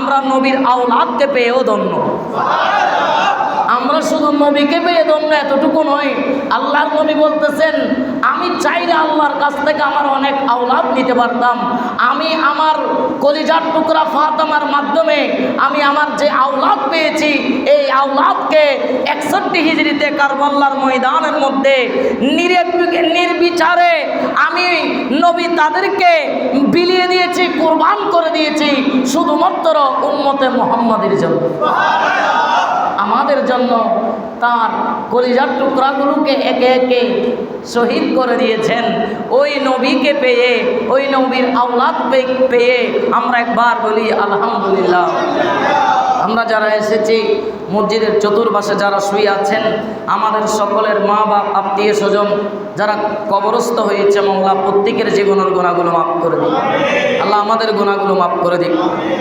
আমরা নবীর আওলাদকে পেয়েও ধন্য। আমরা শুধু নবীকে পেয়ে ধন্য এতটুকু নয়, আল্লাহর নবী বলতেছেন আমি চাইলে আল্লাহর কাছ থেকে আমার অনেক আওলাদ নিতে পারতাম। আমি আমার কলিজার টুকরা ফাতেমার মাধ্যমে আমি আমার যে আওলাদ পেয়েছি, এই আওলাদকে 61 হিজরিতে কারবালার ময়দানের মধ্যে নির্বিচারে আমি নবী তাদেরকে বিলিয়ে দিয়েছি, কুরবান করে দিয়েছি শুধুমাত্র উম্মতে মুহাম্মাদের জন্য। আমাদের জন্য তার কলিজার টুকরাগুলোকে একে একে শহীদ করে দিয়েছেন। ওই নবীকে পেয়ে, ওই নবীর আওলাদ পেয়ে আমরা একবার বলি আলহামদুলিল্লাহ। আমরা যারা এসেছি, মসজিদের চতুর্পাশে যারা শুয়ে আছেন, আমাদের সকলের মা বাপ আত্মীয় স্বজন যারা কবরস্থ হয়েছে, মওলা প্রত্যেকের জীবনের গুনাহগুলো মাফ করে দিন। আল্লাহ আমাদের গুনাহগুলো মাফ করে দিন।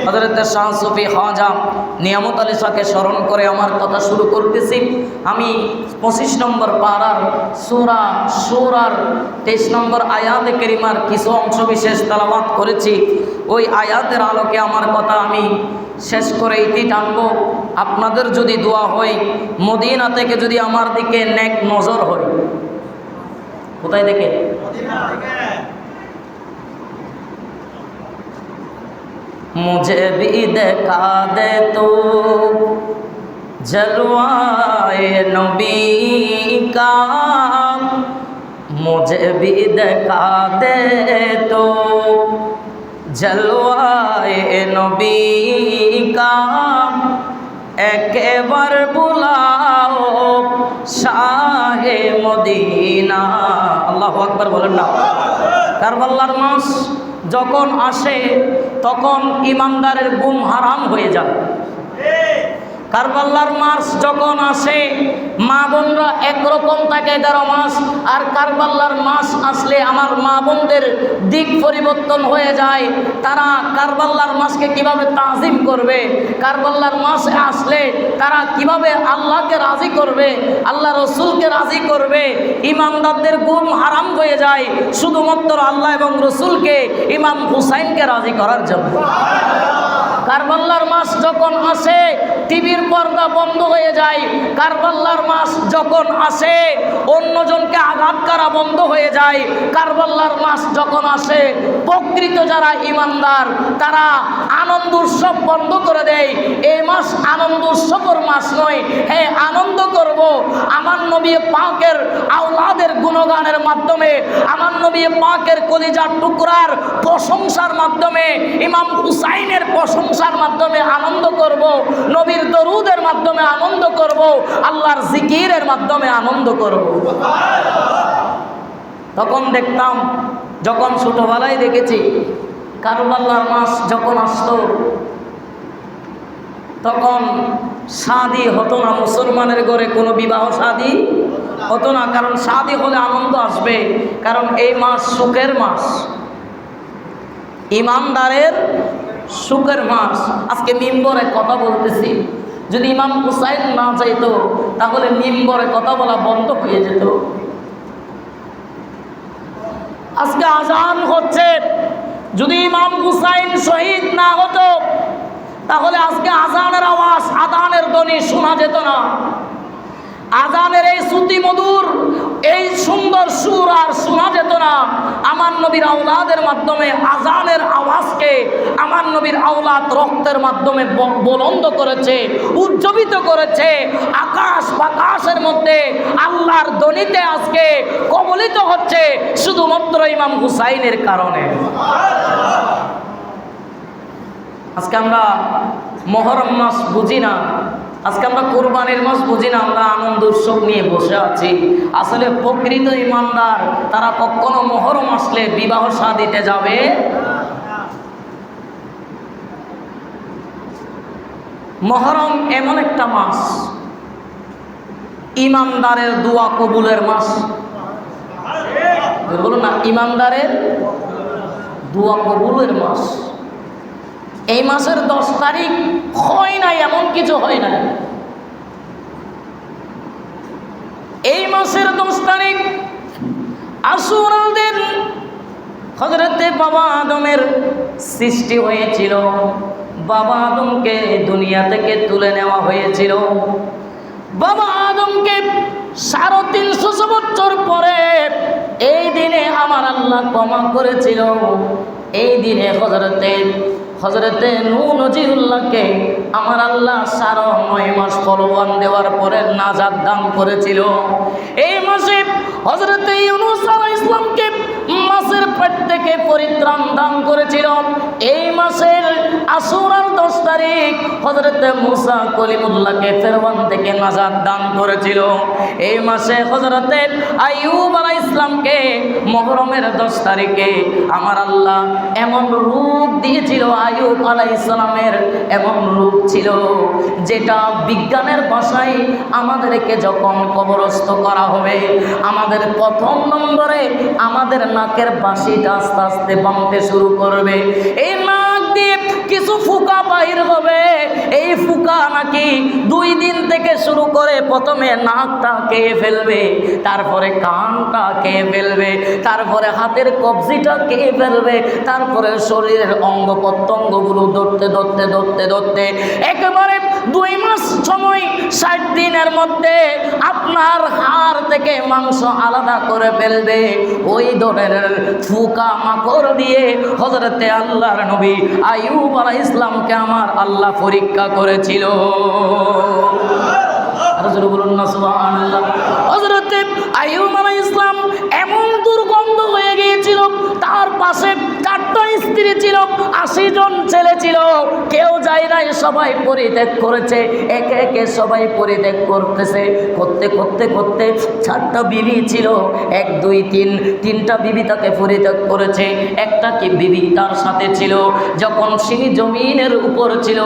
হযরত শাহ সুফি খাজা নিয়ামত আলী শাহকে স্মরণ করে আমার কথা শুরু করতেছি। আমি 25 নম্বর পারার সূরা সূরার 23 নম্বর আয়াতে কারিমার কিছু অংশ বিশেষ তেলাওয়াত করেছি। ওই আয়াতের আলোকে আমার কথা আমি শেষ করে ইতি টানবো। আপনাদের যদি দোয়া হয়, মদিনা থেকে যদি আমার দিকে নেক নজর হয়, কোথায় দেখে? মুঝে ভি দেখা দে তো জলওয়ায়ে নবী কা, মুঝে ভি দেখা দে তো জলওয়ায়ে নবী কা, একবার বুলাও শাহে মদিনা। আল্লাহু আকবার বলেন না। কারবালার মাস যখন আসে তখন ইমানদারের ঘুম হারাম হয়ে যায়। কারবালার মাস যখন আসে মা বোনরা একরকম থাকে 11 মাস, আর কারবালার মাস আসলে আমার মা বোনদের দিক পরিবর্তন হয়ে যায়। তারা কারবালার মাসকে কিভাবে তাজিম করবে, কারবালার মাস আসলে তারা কিভাবে আল্লাহকে রাজি করবে, আল্লাহ রসুলকে রাজি করবে। ইমানদারদের ঘুম হারাম হয়ে যায় শুধুমাত্র আল্লাহ এবং রসুলকে, ইমাম হুসাইনকে রাজি করার জন্য। কারবালার মাস যখন আসে টিভির পর্দা বন্ধ হয়ে যায়। কারবালার মাস যখন আসে অন্যজনকে আঘাত করা বন্ধ হয়ে যায়। কারবালার মাস যখন আসে প্রকৃত যারা ইমানদার তারা আনন্দ উৎসব বন্ধ করে দেয়। এই মাস আনন্দ উৎসবের মাস নয়। হ্যাঁ, আনন্দ করব আমার নবী পাকের আওলাদের গুণগানের মাধ্যমে, আমার নবী পাকের কলিজার টুকরার প্রশংসার মাধ্যমে, ইমাম হুসাইনের প্রশংসার মাধ্যমে আনন্দ করব, নবীর দরুদের মাধ্যমে আনন্দ করব, আল্লাহর জিকিরের মাধ্যমে আনন্দ করব। তখন দেখতাম, যখন ছোটবেলায় দেখেছি কারবালার মাস যখন আসতো তখন শাদি হতো না। মুসলমানের ঘরে কোনো বিবাহ শাদি হতো না, কারণ শাদি হলে আনন্দ আসবে, কারণ এই মাস সুখের মাস, ইমানদারের সুখের মাস। আজকে মিম্বরে কথা বলতেছি, যদি ইমাম হুসাইন না যাইতো তাহলে মিম্বরে কথা বলা বন্ধ হয়ে যেত। আজকে আজান হচ্ছে, যদি ইমাম হুসাইন শহীদ না হতো তাহলে আজকে আজানের আওয়াজ, আজানের ধ্বনি শোনা যেত না। আজানের এই শ্রুতি মধুর, এই সুন্দর সুর আর শোনা যেত না। আমার নবীর আওলাদের মাধ্যমে আজানের আওয়াজকে আমার নবীর আওলাদ রক্তের মাধ্যমে বুলন্দ করেছে, উজ্জীবিত করেছে। আকাশ বাতাসের মধ্যে আল্লাহর ধ্বনিতে আজকে কবলিত হচ্ছে শুধুমাত্র ইমাম হুসাইনের কারণে। আজকে আমরা মুহররম মাস বুঝি না, আজকে আমরা কুরবানির মাস বুঝি না, আমরা আনন্দ উৎসব নিয়ে বসে আছি। আসলে প্রকৃত ইমানদার তারা কখনো মুহররম আসলে বিবাহ শাদীতে যাবে। মুহররম এমন একটা মাস, ইমানদারের দোয়া কবুলের মাস। বলুন না, ইমানদারের দোয়া কবুলের মাস। এই মাসের 10 তারিখ হয় নাই এমন কিছু হয় না। এই মাসের 10 তারিখ আশুরার দিন হযরতে বাবা আদমের সৃষ্টি হয়েছিল। বাবা আদমকে দুনিয়া থেকে তুলে নেওয়া হয়েছিল। বাবা আদমকে 350 বছর পরে এই দিনে আমার আল্লাহ ক্ষমা করেছিল। এই দিনে হযরতে নূহ নজিরুল্লাহকে আমার আল্লাহ 9.5 মাস ফলবান দেওয়ার পরে নাজাত দান করেছিল। এই মাসে হযরতে ইউনূস আলাইহিস সালামকে মাছের পেট থেকে পরিত্রাণ দান করেছিল। এই মাসের আশুরার 10 তারিখ হযরতে মূসা কলিমুল্লাহকে ফেরআউন থেকে নাজাত দান করেছিল। এই মাসে হযরতে আইয়ুব আলাইহিস সালামকে মুহররমের 10 তারিখে আমার আল্লাহ এমন রূপ দিয়েছিল। আইয়ুব আলাইহিস সালামের এমন রূপ ছিল যেটা বিজ্ঞানের ভাষায় আমাদেরকে যখন কবরস্থ করা হবে, আমাদের প্রথম নম্বরে আমাদের নাকের বাঁশিটা আস্তে আস্তে বাঁধতে শুরু করবে। এই নাক দিয়ে কিছু ফুকা বাহির হবে। এই ফুকা নাকি 2 দিন থেকে শুরু করে প্রথমে নাকটা খেয়ে ফেলবে, তারপরে কানটা খেয়ে ফেলবে, তারপরে হাতের কবজিটা খেয়ে ফেলবে, তারপরে শরীরের অঙ্গ প্রত্যঙ্গগুলো ধরতে একেবারে 2 মাস সময় 60 দিনের মধ্যে আপনার হাড় থেকে মাংস আলাদা করে ফেলবে। ওই ধরনের ফুকা মাকড় দিয়ে হযরতে আল্লাহর নবী আইয়ুব আলাইহিস সালামকে আমার আল্লাহ পরীক্ষা করেছিল। বলুন না সুবহানাল্লাহ। হযরতে আইয়ুব আলাইহিস সালাম এমন দুর্গন্ধ হয়ে গিয়েছিল, তার পাশে 4টা স্ত্রী ছিল, 80 জন ছেলে ছিল, কেউ যায় নাই, সবাই পরিত্যাগ করেছে। একে একে সবাই পরিত্যাগ করতেছে। করতে 4টা বিবি ছিল, 1 2 3 3টা বিবি তাকে পরিত্যাগ করেছে। একটা কি বিবি তার সাথে ছিল, যখন সে জমিনের উপর ছিল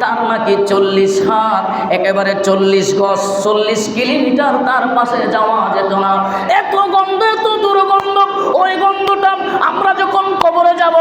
তার নাকি 40 হাত, একেবারে 40 গজ, 40 কিলোমিটার তার পাশে যাওয়া যেত না। এত গন্ধ, এত দুর্গন্ধ। ওই গন্ধটা আমরা যখন কবরে যাব,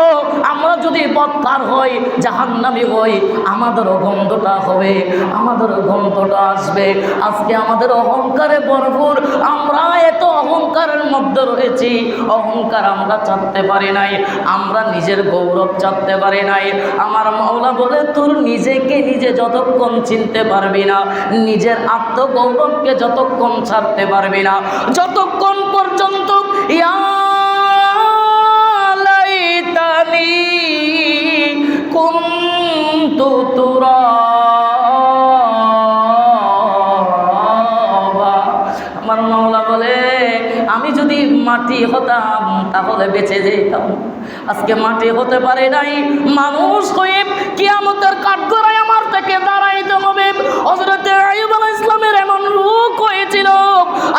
আমরা যদি বদকার হই, জাহান্নামী হই, আমাদেরও গন্ধটা হবে, আমাদেরও গন্ধটা আসবে। আজকে আমাদের অহংকারে ভরপুর, আমরা এত অহংকারের মধ্যে রয়েছি। অহংকার আমরা চাপতে পারি নাই, আমরা নিজের গৌরব চাপতে পারি নাই। আমার মাওলা বলে, তোর নিজেকে নিজে যতক্ষণ চিনতে পারবি না, নিজের আত্মগৌরবকে যতক্ষণ ছাড়তে পারবি না, যতক্ষণ পর্যন্ত ইয়া লাইতানি কুনতু তুরাবা। আমার মাওলা বলে, আমি যদি মাটি হতাম তাহলে বেঁচে যেতাম। আজকে মাটি হতে পারে নাই, মানুষ হয়ে কিয়ামতের কাঠগড়ায় আমার থেকে দাঁড়াইতে হবে। হযরতে আইয়ুব আলাইহিস সালামের এমন রূপ হয়েছিল।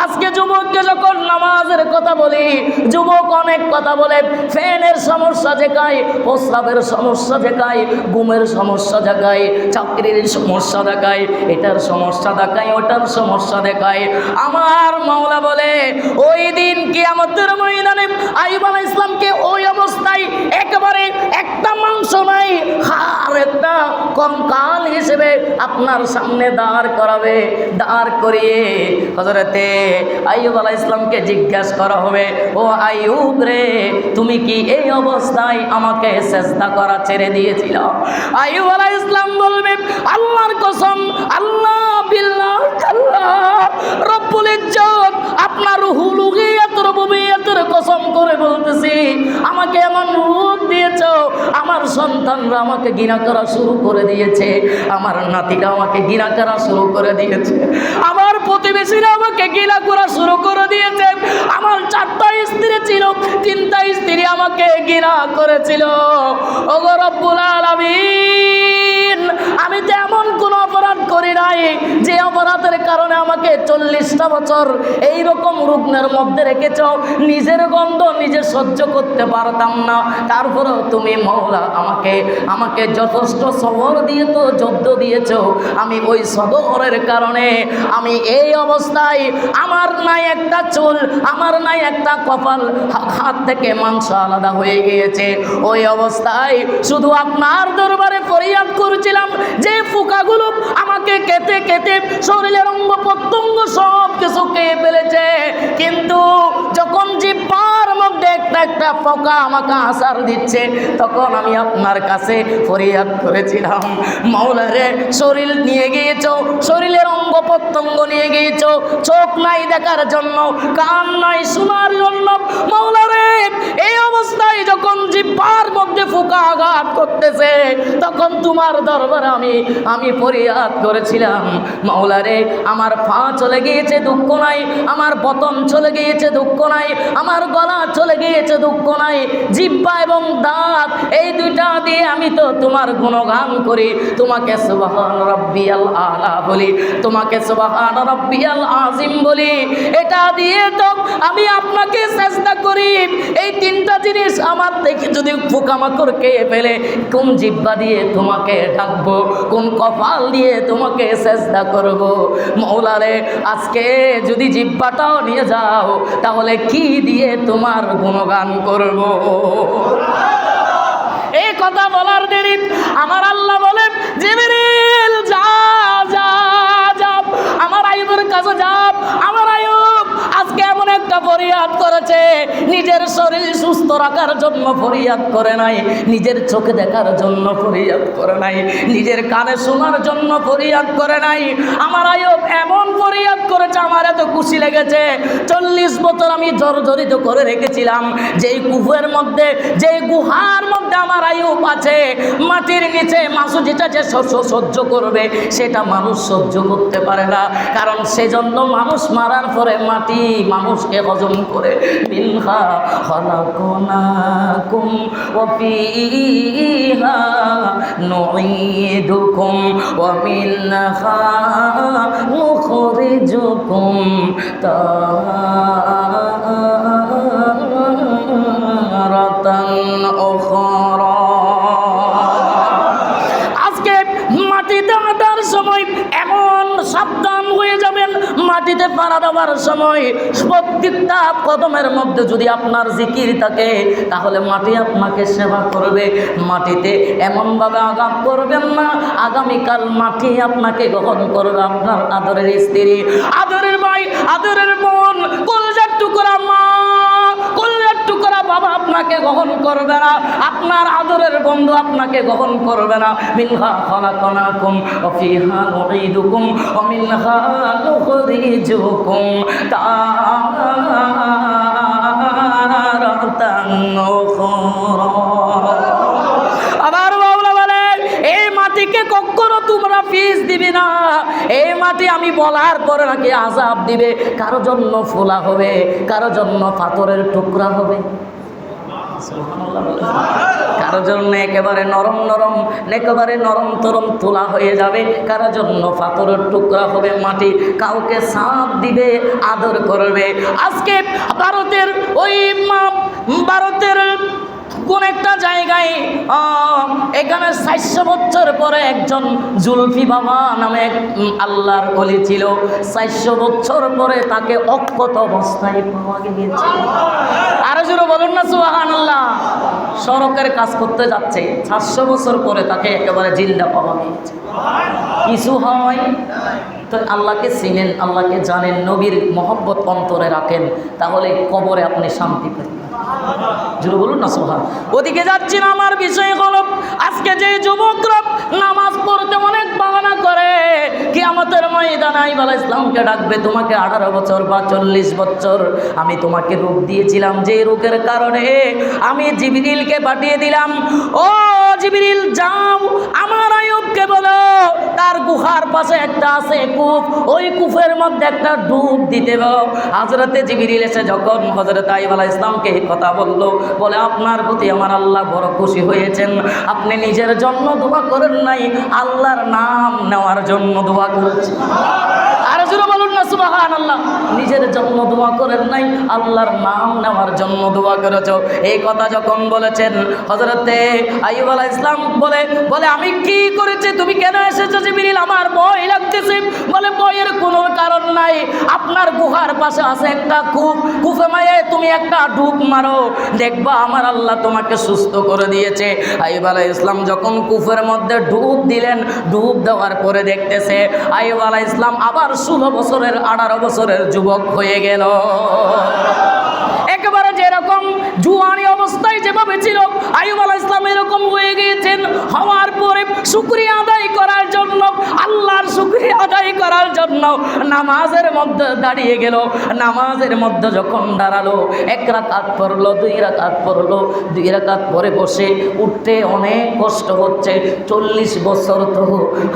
আজকে যুবককে যখন নামাজের কথা বলি, যুবক অনেক কথা বলে, ফ্যানের সমস্যা দেখায়, প্রস্রাবের সমস্যা দেখায়, ঘুমের সমস্যা দেখায়, চাকরির সমস্যা দেখায়, এটার সমস্যা দেখায়, ওটার সমস্যা দেখায়। আমার মাওলা বলে, ওই দিন কিয়ামতের ময়দানে আইয়ুব আলাইহিস সালামকে ওই অবস্থায় একেবারে একটা মাংস নাই, হাড় একটা কঙ্কাল হিসেবে আপনার সামনে দাঁড় করাবে। দাঁড় করিয়ে হযরতে আইয়ুব আলাইহিস সালামকে জিজ্ঞাসা করা হবে, ও আইয়ুব রে, তুমি কি এই অবস্থায় আমাকে সিজদা করা ছেড়ে দিয়েছিল? আইয়ুব আলাইহিস সালাম বলবে, আল্লাহর কসম, আল্লাহ বিল্লাহ আল্লাহ রব্বুল ইজ্জত, আপনার উলুহিয়াত রুবুবিয়্যাতের কসম করে বলতেছি, আমাকে এমন রূপ দিয়েছো, আমার সন্তানরা আমাকে ঘৃণা করা শুরু করে দিয়েছে, আমার নাতিরা আমাকে ঘৃণা করা শুরু করে দিয়েছে, আমার প্রতিবেশীরা আমাকে ঘৃণা করা শুরু করে দিয়েছে। আমার 4টা স্ত্রী ছিল, 3টা স্ত্রী আমাকে ঘৃণা করেছিল। ওগো রব্বুল আলামিন, আমি তো এমন কোন অপরাধ করি নাই যে অপরাধের কারণে আমাকে 40টা বছর এইরকম রুগ্নের মধ্যে রেখেছ। নিজের গন্ধ নিজে সহ্য করতে পারতাম না, তারপরেও তুমি মাওলা আমাকে যথেষ্ট সবর দিয়ে তো যুদ্ধ দিয়েছ। আমি ওই সবরের কারণে আমি এই অবস্থায়, আমার নাই একটা চুল, আমার নাই একটা কপাল, হাত থেকে মাংস আলাদা হয়ে গিয়েছে। ওই অবস্থায় শুধু আপনার দরবারে ফরিয়াদ করছিলাম যে ফুকাগুলো আমাকে কেটে কেটে শরীরের অঙ্গ প্রত্যঙ্গ সব কিছু খেয়ে ফেলেছে, কিন্তু যখন জিহ্বার মধ্যে একটা একটা একটা পোকা আমাকে আসার দিচ্ছে, তখন আমি আপনার কাছে ফরিয়াদ করেছিলাম, মাওলা রে শরীর নিয়ে গিয়েছো, শরীরের অঙ্গ প্রত্যঙ্গ নিয়ে গিয়েছো, চোখ নাই দেখার জন্য, কান নাই শোনার জন্য, মাওলা রে এই অবস্থায় যখন জিহ্বার মধ্যে পোকা আঘাত করতেছে, তখন তোমার দরবারে আমি ফরিয়াদ করেছিলাম, মাওলা রে আমার পা চলে গিয়েছে দুঃখ নাই, আমার বতন চলে গিয়েছে দুঃখ নাই, আমার গলা চলে গিয়েছে দুঃখ নাই, জিহ্বা এবং দাঁত এই দুইটা দিয়ে আমি তো তোমার গুণগান করি, তোমাকে সুবহান রাব্বিয়াল আলা বলি, তোমাকে সুবহান রাব্বিয়াল আযীম বলি, এটা দিয়ে তো আমি আপনাকে চেষ্টা করি। এই তিনটা জিনিস আমার থেকে যদি পোকামাকড় খেয়ে ফেলে, কোন জিহ্বা দিয়ে তোমাকে ডাকবো, কোন কপাল দিয়ে তোমাকে চেষ্টা করব, মাওলা রে আজকে যদি জিহ্বাটাও নিয়ে যাও তাহলে কি দিয়ে তোমার গুণগান করব? এই কথা বলার দেরি আমার আল্লাহ বলেন, জিবরিল যা যা যা আমার আইয়ুবের কাছে যাও, আমার আইয়ুব আজকে এমন একটা ফরিয়াদ করেছে, নিজের শরীর সুস্থ রাখার জন্য ফরিয়াদ করে নাই, নিজের চোখে দেখার জন্য ফরিয়াদ করে নাই, নিজের কানে শোনার জন্য ফরিয়াদ করে নাই, আমার আইয়ুব এমন ফরিয়াদ করেছে, আমার এত খুশি লেগেছে। 40 বছর আমি জর্জরিত করে রেখেছিলাম, যেই কুফের মধ্যে, যেই গুহার মধ্যে আমার আইয়ুব আছে, মাটির নিচে মাসু যেটা যে সহ্য করবে সেটা মানুষ সহ্য করতে পারে না, কারণ সেজন্য মানুষ মারার পরে মাটি মানুষকে হজম করে। মিনহা খালাকনাকুম ওয়া ফিহা নুঈদুকুম ওয়া মিনহা নুখরিজুকুম তারাতান উখরা। আজকে মাটিতে হাঁটার সময় এমন সাবধান হয়ে যাবেন, মাটিতে পাড়া দেওয়ার সময় প্রত্যেকটা কদমের মধ্যে যদি আপনার জিকির থাকে তাহলে মাটি আপনাকে সেবা করবে, মাটিতে এমনভাবে আঘাত করবেন না আগামীকাল মাটি আপনাকে গ্রহণ করবে, আপনার আদরের স্ত্রী, আদরের ভাই, আদরের বোন, কলজার টুকরা মা, কলজার টুকরা বাবা আপনাকে গ্রহণ করবে না, আপনার আদরের বন্ধু আপনাকে গ্রহণ করবে না। মিনহা খালাকনাকুম ওয়া ফিহা নুঈদুকুম ওয়া মিনহা নুখরিজুকুম তারাতান উখরা। আবার মাওলা বলে, এই মাটিকে কখনো তোমরা ফিস দিবি না, এই মাটি আমি বলার পরে নাকি আযাব দিবে, কারো জন্য ফোলা হবে, কারো জন্য পাথরের টুকরা হবে, কারো জন্য একেবারে নরম নরম, একেবারে নরম তরম তোলা হয়ে যাবে, কারো জন্য পাথরের টুকরা হবে, মাটি কাউকে সাপ দিবে, আদর করবে। আজকে ভারতের কোন একটা জায়গায় এখানে 400 বছর পরে একজন জুলফি বাবা নামে এক আল্লাহর ওলি ছিল, 400 বছর পরে তাকে অক্ষত অবস্থায় পাওয়া গিয়েছে। আরো জোরে বলুন না সুবহানাল্লাহ। সড়কের কাজ করতে যাচ্ছে, 400 বছর পরে তাকে একেবারে জিন্দা পাওয়া গিয়েছে। কিছু হয় তো আল্লাহকে চিনেন, আল্লাহকে জানেন, নবীর মহব্বত অন্তরে রাখেন, তাহলে কবরে আপনি শান্তি পেতেন। জোরে বলুন না সুবহান। ওদিকে যাচ্ছি না, আমার বিষয় হলো আজকে যে যুবকরা নামাজ পড়তে অনেক বাহানা করে, কিয়ামতের ময়দানে আইয়ুব আলাইহিস সালামকে ডাকবে, তোমাকে 18 বছর বা 40 বছর আমি তোমাকে রোগ দিয়েছিলাম, যে রোগের কারণে আমি জিবরিলকে পাঠিয়ে দিলাম, ও জিবরিল যাও আমার আইয়ুবকে বলো তার গুহার পাশে একটা আছে কূপ, ওই কূপের মধ্যে একটা ডুব দিতে বলো। হযরতে জিবরিল এসে যখন হযরত আইয়ুব আলাইহিস সালামকে এই কথা বললো, বলে আপনার প্রতি আমার আল্লাহ বড় খুশি হয়েছেন, আপনি নিজের জন্য দোয়া করেন নাই, আল্লাহর নাম নেওয়ার জন্য দোয়া করেছেন। আর জোরে বলুন না সুবহানাল্লাহ। নিজের জন্য দোয়া করেন নাই, আল্লাহর নাম নেওয়ার জন্য দোয়া করেছো। এই কথা যখন বলেছেন হযরতে আইয়ুব আলাইহিস সালাম বলে আমি কি করেছি, তুমি কেন এসেছো জিবরিল, আমার ভয় লাগতেছে। বলে ভয়ের কোনো কারণ নাই, আপনার গুহার পাশে আছে একটা কূপ, কূপে মায়ে তুমি একটা ডুব মারো, দেখবা আমার আল্লাহ তোমাকে সুস্থ করে দিয়েছে। আইয়ুব আলাইহিস সালাম যখন কূপের মধ্যে ডুব দিলেন, ডুব দেওয়ার পরে দেখতেছে আইয়ুব আলাইহিস সালাম আবার 16 বছরের 18 বছরের যুবক হয়ে গেল। একেবারে যে এরকম জুয়ানি অবস্থায় যেভাবে ছিল আইয়ুব আলাইহিস সালাম এরকম হয়ে গিয়েছেন। হওয়ার পরে শুকরিয়া আদায় করার জন্য, আল্লাহর শুকরিয়া আদায় করার জন্য নামাজের মধ্যে দাঁড়িয়ে গেল। নামাজের মধ্যে যখন দাঁড়ালো, 1 রাকাত পড়লো, 2 রাকাত পড়লো, 2 রাকাত পরে বসে উঠতে অনেক কষ্ট হচ্ছে। 40 বছর তো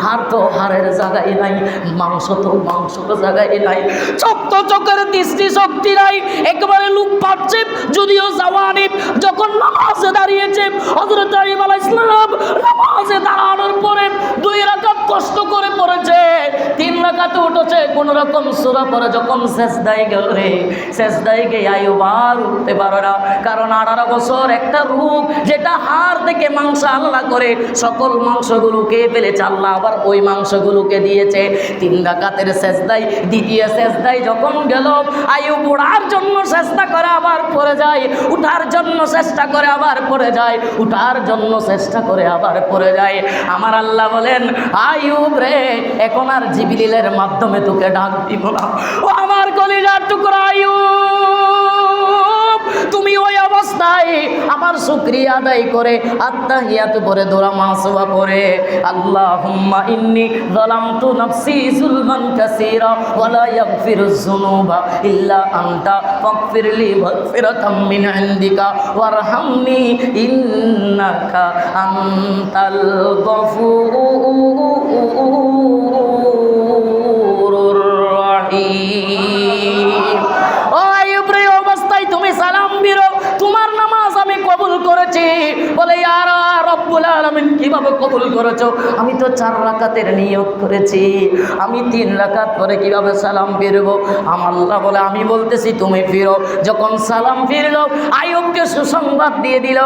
হাড় তো হাড়ের জায়গায় নাই, মাংস তো মাংসের জায়গায় নাই, চোখ তো চোখের দৃষ্টি শক্তি নাই, একেবারে লুপ পাচ্ছে। যদিও জাওয়ানি যখন নামাজে দাঁড়িয়েছে, হযরত আইয়ুব আলাইহিস সালাম নামাজে দাঁড়ানোর পরে 2 রাকাত কষ্ট করে পড়েছে, 3 রাকাতে উঠেছে কোন রকম সূরা পড়ে। যখন সেজদায় গেল রে, সেজদায় গিয়ে আইয়ুব আর উঠতে পারে না, কারণ 18 বছর একটা রূপ যেটা হাড় থেকে মাংস আলাদা করে সকল মাংসগুলোকে ফেলেছে, আল্লাহ আবার ওই মাংসগুলোকে দিয়েছে। 3 রাকাতের সেজদায়, দ্বিতীয় সেজদায় যখন গেল, আইয়ুব উঠার জন্য চেষ্টা করে আবার পড়ে যায়, উঠার জন্য চেষ্টা করে আবার পড়ে যায়, উঠার জন্য চেষ্টা করে আবার পড়ে যায়। আমার আল্লাহ বলেন, আইয়ুব রে, এখন আর জিবরিলের মাধ্যমে তোকে ডাক দিব না। ও আমার কলিজার টুকরা আইয়ুব, তুমি ওই অবস্থায় আমার শুকরিয়া আদায় করে আত্তাহিয়াত পড়ে, দোয়া মাসওয়া পড়ে, আল্লাহুম্মা ইন্নী যালামতু নাফসি যুলমান কাসীরা ওয়া লা ইয়াগফিরুয যুনুবা ইল্লা আনতা ফাগফিরলি মাগফিরাতাম মিন ইনদিকা ওয়ারহামনি ইন্নাকা আনতাল গফুরুর রহিম। ও আইয়ুব রে, অবস্থায় তুমি সালাম দিরো, তোমার নামাজ আমি কবুল করেছি। বলে, ইয়া রব্বুল আলামিন, কিভাবে কবুল করেছো? আমি তো 4 রাকাতের নিয়ত করেছি, আমি 3 রাকাত পরে কিভাবে সালাম ফিরবো? আমার আল্লাহ বলে, আমি বলতেছি তুমি ফিরো। যখন সালাম ফিরলো, আইয়ুবকে সুসংবাদ দিয়ে দিল,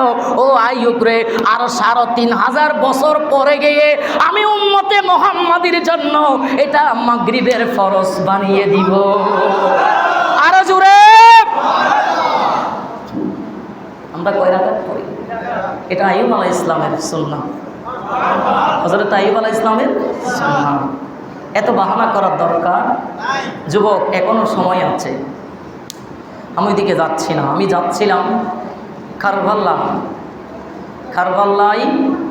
ও আইয়ুব রে, আর 3500 বছর পরে গিয়ে আমি উম্মতে মুহাম্মাদির জন্য এটা মাগরিবের ফরজ বানিয়ে দিব। আরো জোরে। আমরা কয় রাকাত পড়ি? এটা আইয়ুব আলাইহিস সালামের সুন্নাহ, হযরত আইয়ুব আলাইহিস সালামের সুন্নাহ। এত বাহানা করার দরকার যুবক, এখনো সময় আছে। আমি ওইদিকে যাচ্ছি না, আমি যাচ্ছিলাম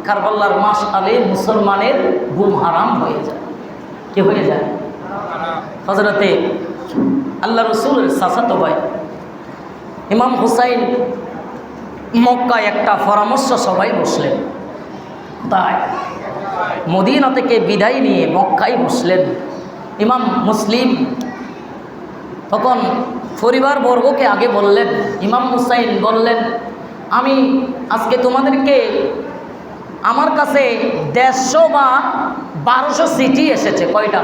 কারবাল্লার মাস আলে মুসলমানের ঘুম হারাম হয়ে যায়। কি হয়ে যায়? হযরতে আল্লাহ রসুলের চাচাতো ভাই ইমাম হুসাইন মক্কায় একটা পরামর্শ সবাই বসলেন, তাই মদিনা থেকে বিদায় নিয়ে মক্কায় বসলেন। ইমাম মুসলিম তখন পরিবারবর্গকে আগে বললেন, ইমাম হুসাইন বললেন, আমি আজকে তোমাদেরকে, আমার কাছে 150 বা 1200 চিঠি এসেছে। কয়টা?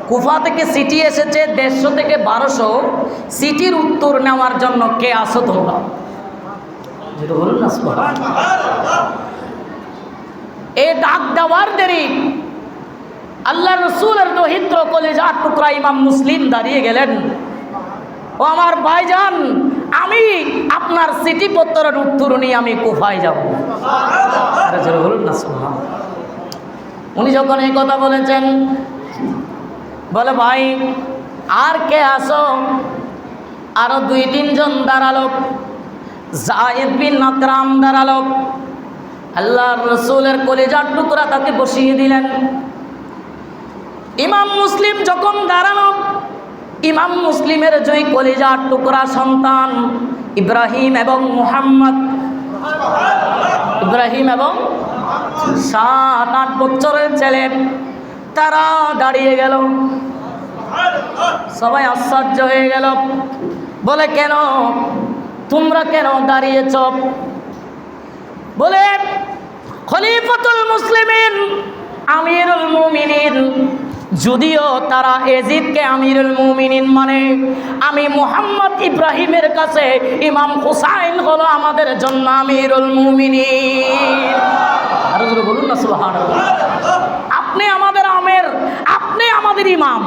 কুফা থেকে চিঠি এসেছে 150 থেকে 1200 চিঠির উত্তর নেওয়ার জন্য কে আসো তোমরা? যেটা বলুন না, এই ডাক দেওয়ার দেরি আল্লাহ রসুলের দহিত্র কলিজার টুকরা ইমাম মুসলিম দাঁড়িয়ে গেলেন, ও আমার ভাইজান, আমি আপনার চিঠি পত্রের উত্তর নিয়ে আমি কুফায় যাব। বলুন না। উনি যখন এই কথা বলেছেন, বলে, ভাই আর কে আসো? আরো 2-3 জন দাঁড়ালো। যায়েদ বিন আকরাম দাঁড়ালো। আল্লাহর রসুলের কলিজার টুকরা তাকে বসিয়ে দিলেন। ইমাম মুসলিম যখন দাঁড়ানো, ইমাম মুসলিমের যে কলিজার টুকরা সন্তান ইব্রাহিম এবং মুহাম্মদ, ইব্রাহিম এবং 7-8 বছরের ছেলে, তারা দাঁড়িয়ে গেল। সবাই আশ্চর্য হয়ে গেল, বলে, কেন তোমরা কেন দাঁড়িয়েছ? বলে, খলিফাতুল মুসলিমিন, আমিরুল মুমিনিন, যদিও তারা এজিদকে আমিরুল মুমিনিন মানে, আমি মুহাম্মদ ইব্রাহিমের কাছে ইমাম হুসাইন হলো আমাদের জন্য আমিরুল মুমিনিন। আর জোরে বলুন না সুবহানাল্লাহ। আপনি আমাদের আমির, আপনি আমাদের ইমাম।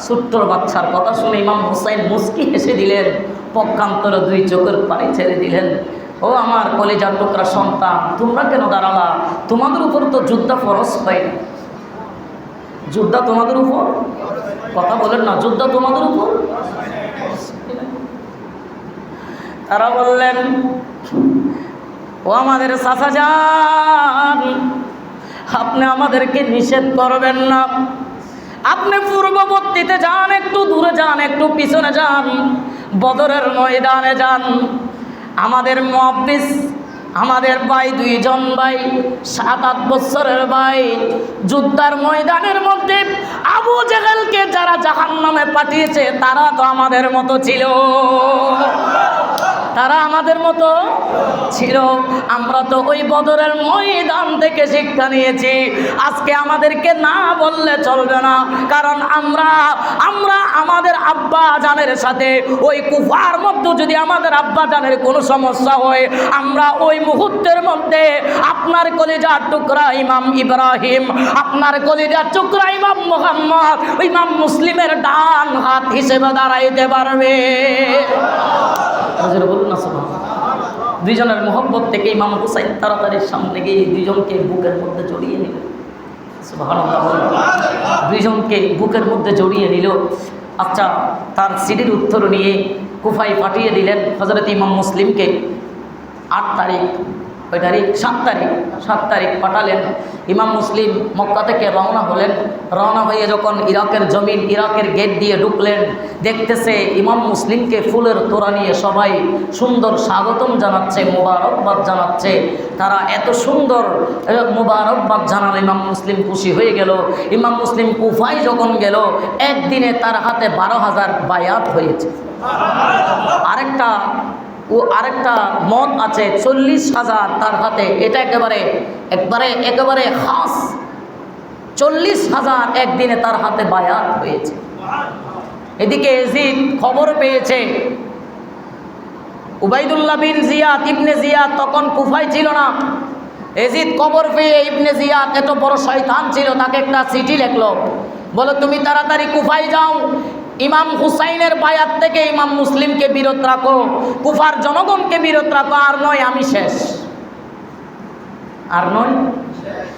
ছোট্ট বাচ্চার কথা শুনে ইমাম হুসাইন মুস্কি হেসে দিলেন, পক্ষান্তরে 2 চোখের পানি ছেড়ে দিলেন। ও আমার কলিজার টুকরা সন্তান, তোমরা কেন দাঁড়ালা? তোমাদের উপর তো যুদ্ধ ফরজ হয় না। যুদ্ধ তোমাদের উপর, কথা বলেন না, যুদ্ধ তোমাদের উপর। তারা বললেন, ও আমাদের চাচা যান, আপনি আমাদেরকে নিষেধ করবেন না, আপনি পূর্ববর্তীতে যান, একটু দূরে যান, একটু পিছনে যান, বদরের ময়দানে যান। আমাদের মুহাদ্দিস, আমাদের ভাই, 2 জন ভাই, 7-8 বছরের ভাই, যুদ্ধের ময়দানের মধ্যে আবু জেহেলকে যারা জাহান্নামে পাঠিয়েছে তারা তো আমাদের মতো ছিল, তারা আমাদের মতো ছিল। আমরা তো ওই বদরের ময়দান থেকে শিক্ষা নিয়েছি। আজকে আমাদেরকে না বললে চলবে না, কারণ আমরা আমাদের আব্বা জানের সাথে ওই কুফার মধ্যে যদি আমাদের আব্বা জানের কোনো সমস্যা হয়, আমরা ওই মুহূর্তের মধ্যে আপনার কলিজার টুকরা ইমাম ইব্রাহিম, আপনার কলিজার টুকরা ইমাম মুহাম্মদ, ইমাম মুসলিমের ডান হাত হিসেবে দাঁড়াইতে পারবে। বলুন না সুবহানাল্লাহ। 2 জনের মোহব্বত থেকে ইমাম হুসাইন তাড়াতাড়ি সামনে গিয়ে 2 জনকে বুকের মধ্যে জড়িয়ে নিল। সুবহানাল্লাহ। 2 জনকে বুকের মধ্যে জড়িয়ে নিল। আচ্ছা, তার সিডির উত্তর নিয়ে কুফায় পাঠিয়ে দিলেন হযরত ইমাম মুসলিমকে। 8 তারিখ, 7 তারিখ পাঠালেন। ইমাম মুসলিম মক্কা থেকে রওনা হলেন। রওনা হয়ে যখন ইরাকের জমিন, ইরাকের গেট দিয়ে ঢুকলেন, দেখতেছে ইমাম মুসলিমকে ফুলের তোড়া নিয়ে সবাই সুন্দর স্বাগতম জানাচ্ছে, মোবারকবাদ জানাচ্ছে। তারা এত সুন্দর মোবারকবাদ জানাল, ইমাম মুসলিম খুশি হয়ে গেল। ইমাম মুসলিম কুফায় যখন গেল, একদিনে তার হাতে 12,000 বায়াত হয়েছে। আরেকটা মত আছে 40,000 তার হাতে। এটা একেবারে খাস 40,000 একদিনে তার হাতে বায়াত হয়েছে। এদিকে ইয়াজিদ খবর পেয়েছে, উবাইদুল্লাহ বিন জিয়াদ, ইবনে জিয়াদ তখন কুফায় ছিল না। ইয়াজিদ খবর পেয়ে, ইবনে জিয়াদ এত বড় শয়তান ছিল, তাকে একটা চিঠি লিখলো, বলো তুমি তাড়াতাড়ি কুফায় যাও, ইমাম হুসাইনের বায়াত থেকে ইমাম মুসলিমকে বিরত রাখো, কুফার জনগণকে বিরত রাখো, আর নয় আমি শেষ। আর নয়,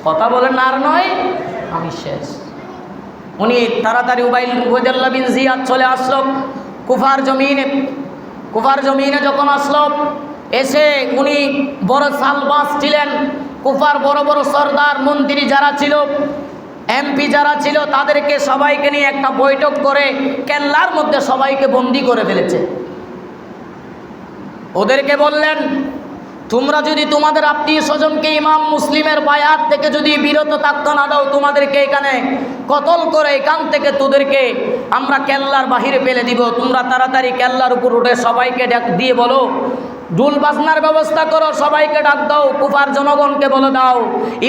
কথা বলেন, আর নয় আমি শেষ। উনি তাড়াতাড়ি উবাইদুল্লাহ বিন জিয়াদ চলে আসলো কুফার জমিনে যখন আসলো, এসে উনি বড় সালবাস ছিলেন। কুফার বড় বড় সর্দার, মন্ত্রী যারা ছিল, এমপি যারা ছিল, তাদেরকে সবাইকে নিয়ে একটা বৈঠক করে কেল্লার মধ্যে সবাইকে বন্দি করে ফেলেছে। ওদেরকে বললেন, তোমরা যদি তোমাদের আত্মীয় স্বজনকে ইমাম মুসলিমের বায়াত থেকে যদি বিরত থাকতে না দাও, তোমাদেরকে এখানে কতল করে এখান থেকে তোদেরকে আমরা কেল্লার বাহিরে ফেলে দিব। তোমরা তাড়াতাড়ি কেল্লার উপর উঠে সবাইকে ডাক দিয়ে বলো, ঢোল বাজনার ব্যবস্থা করো, সবাইকে ডাক দাও, কুফার জনগণকে বলে দাও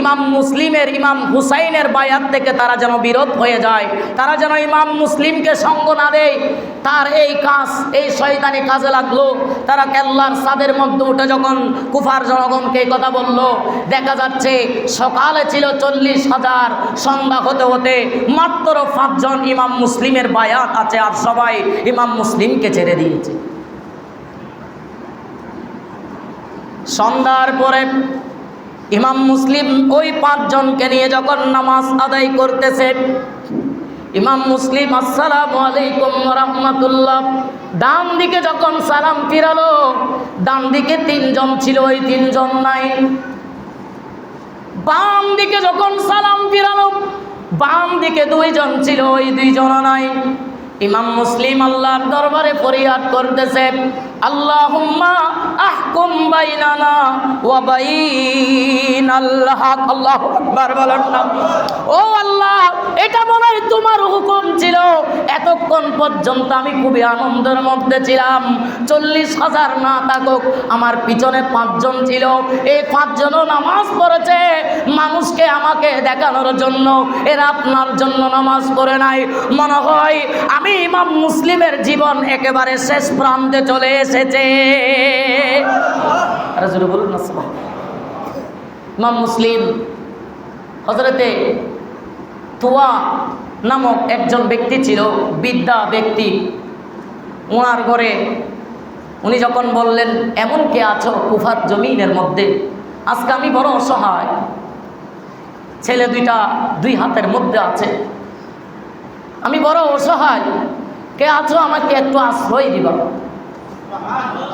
ইমাম মুসলিমের, ইমাম হুসাইনের বায়াত থেকে তারা যেন বিরত হয়ে যায়, তারা যেন ইমাম মুসলিমকে সঙ্গ না দেয়। তার এই কাজ, এই শয়তানি কাজে লাগলো। তারা কেল্লার ছাদের মধ্যে উঠে যখন কুফার জনগণকে এই কথা বলল, দেখা যাচ্ছে সকালে ছিল 40,000, সন্ধ্যা হতে হতে মাত্র 5 জন ইমাম মুসলিমের বায়াত আছে, আর সবাই ইমাম মুসলিমকে ছেড়ে দিয়েছে। সন্ধ্যার পরে ইমাম মুসলিম ওই 5 জনকে নিয়ে যখন নামাজ আদায় করতেছে, ইমাম মুসলিম আসসালামু আলাইকুম ওয়া রাহমাতুল্লাহ ডান দিকে যখন সালাম ফিরালো, ডান দিকে 3 জন ছিল, ওই 3 জন নাই। বাম দিকে যখন সালাম ফিরালো, বাম দিকে 2 জন ছিল, ওই 2 জন নাই। ইমাম মুসলিম আল্লাহর দরবারে ফরিয়াদ করতেছে, আল্লাহুম্মা আহকুম বাইনানা ওয়া বাইনাল হক। আল্লাহু আকবার বলেন না। ও আল্লাহ, এটা মনে হয় তোমার হুকুম ছিল। এতক্ষণ পর্যন্ত আমি খুবই আনন্দের মধ্যে ছিলাম। 40,000 না থাকুক, আমার পিছনে 5 জন ছিল, এই 5 জনও নামাজ পড়েছে মানুষকে আমাকে দেখানোর জন্য, এরা আপনার জন্য নামাজ পড়ে নাই। মনে হয় আমি ইমাম মুসলিমের জীবন একেবারে শেষ প্রান্তে চলে এসেছে। বলুন না সুবহানাল্লাহ। ইমাম মুসলিম হযরতে তুয়া নামক একজন ব্যক্তি ছিল, বিদ্যা ব্যক্তি। ওনার ঘরে উনি যখন বললেন, এমন কে আছো কুফার জমিনের মধ্যে, আজকে আমি বড় অসহায়, ছেলে 2টা 2 হাতের মধ্যে আছে, আমি বড় অসহায়, কে আছো আমাকে একটু আশ্রয় দিবা।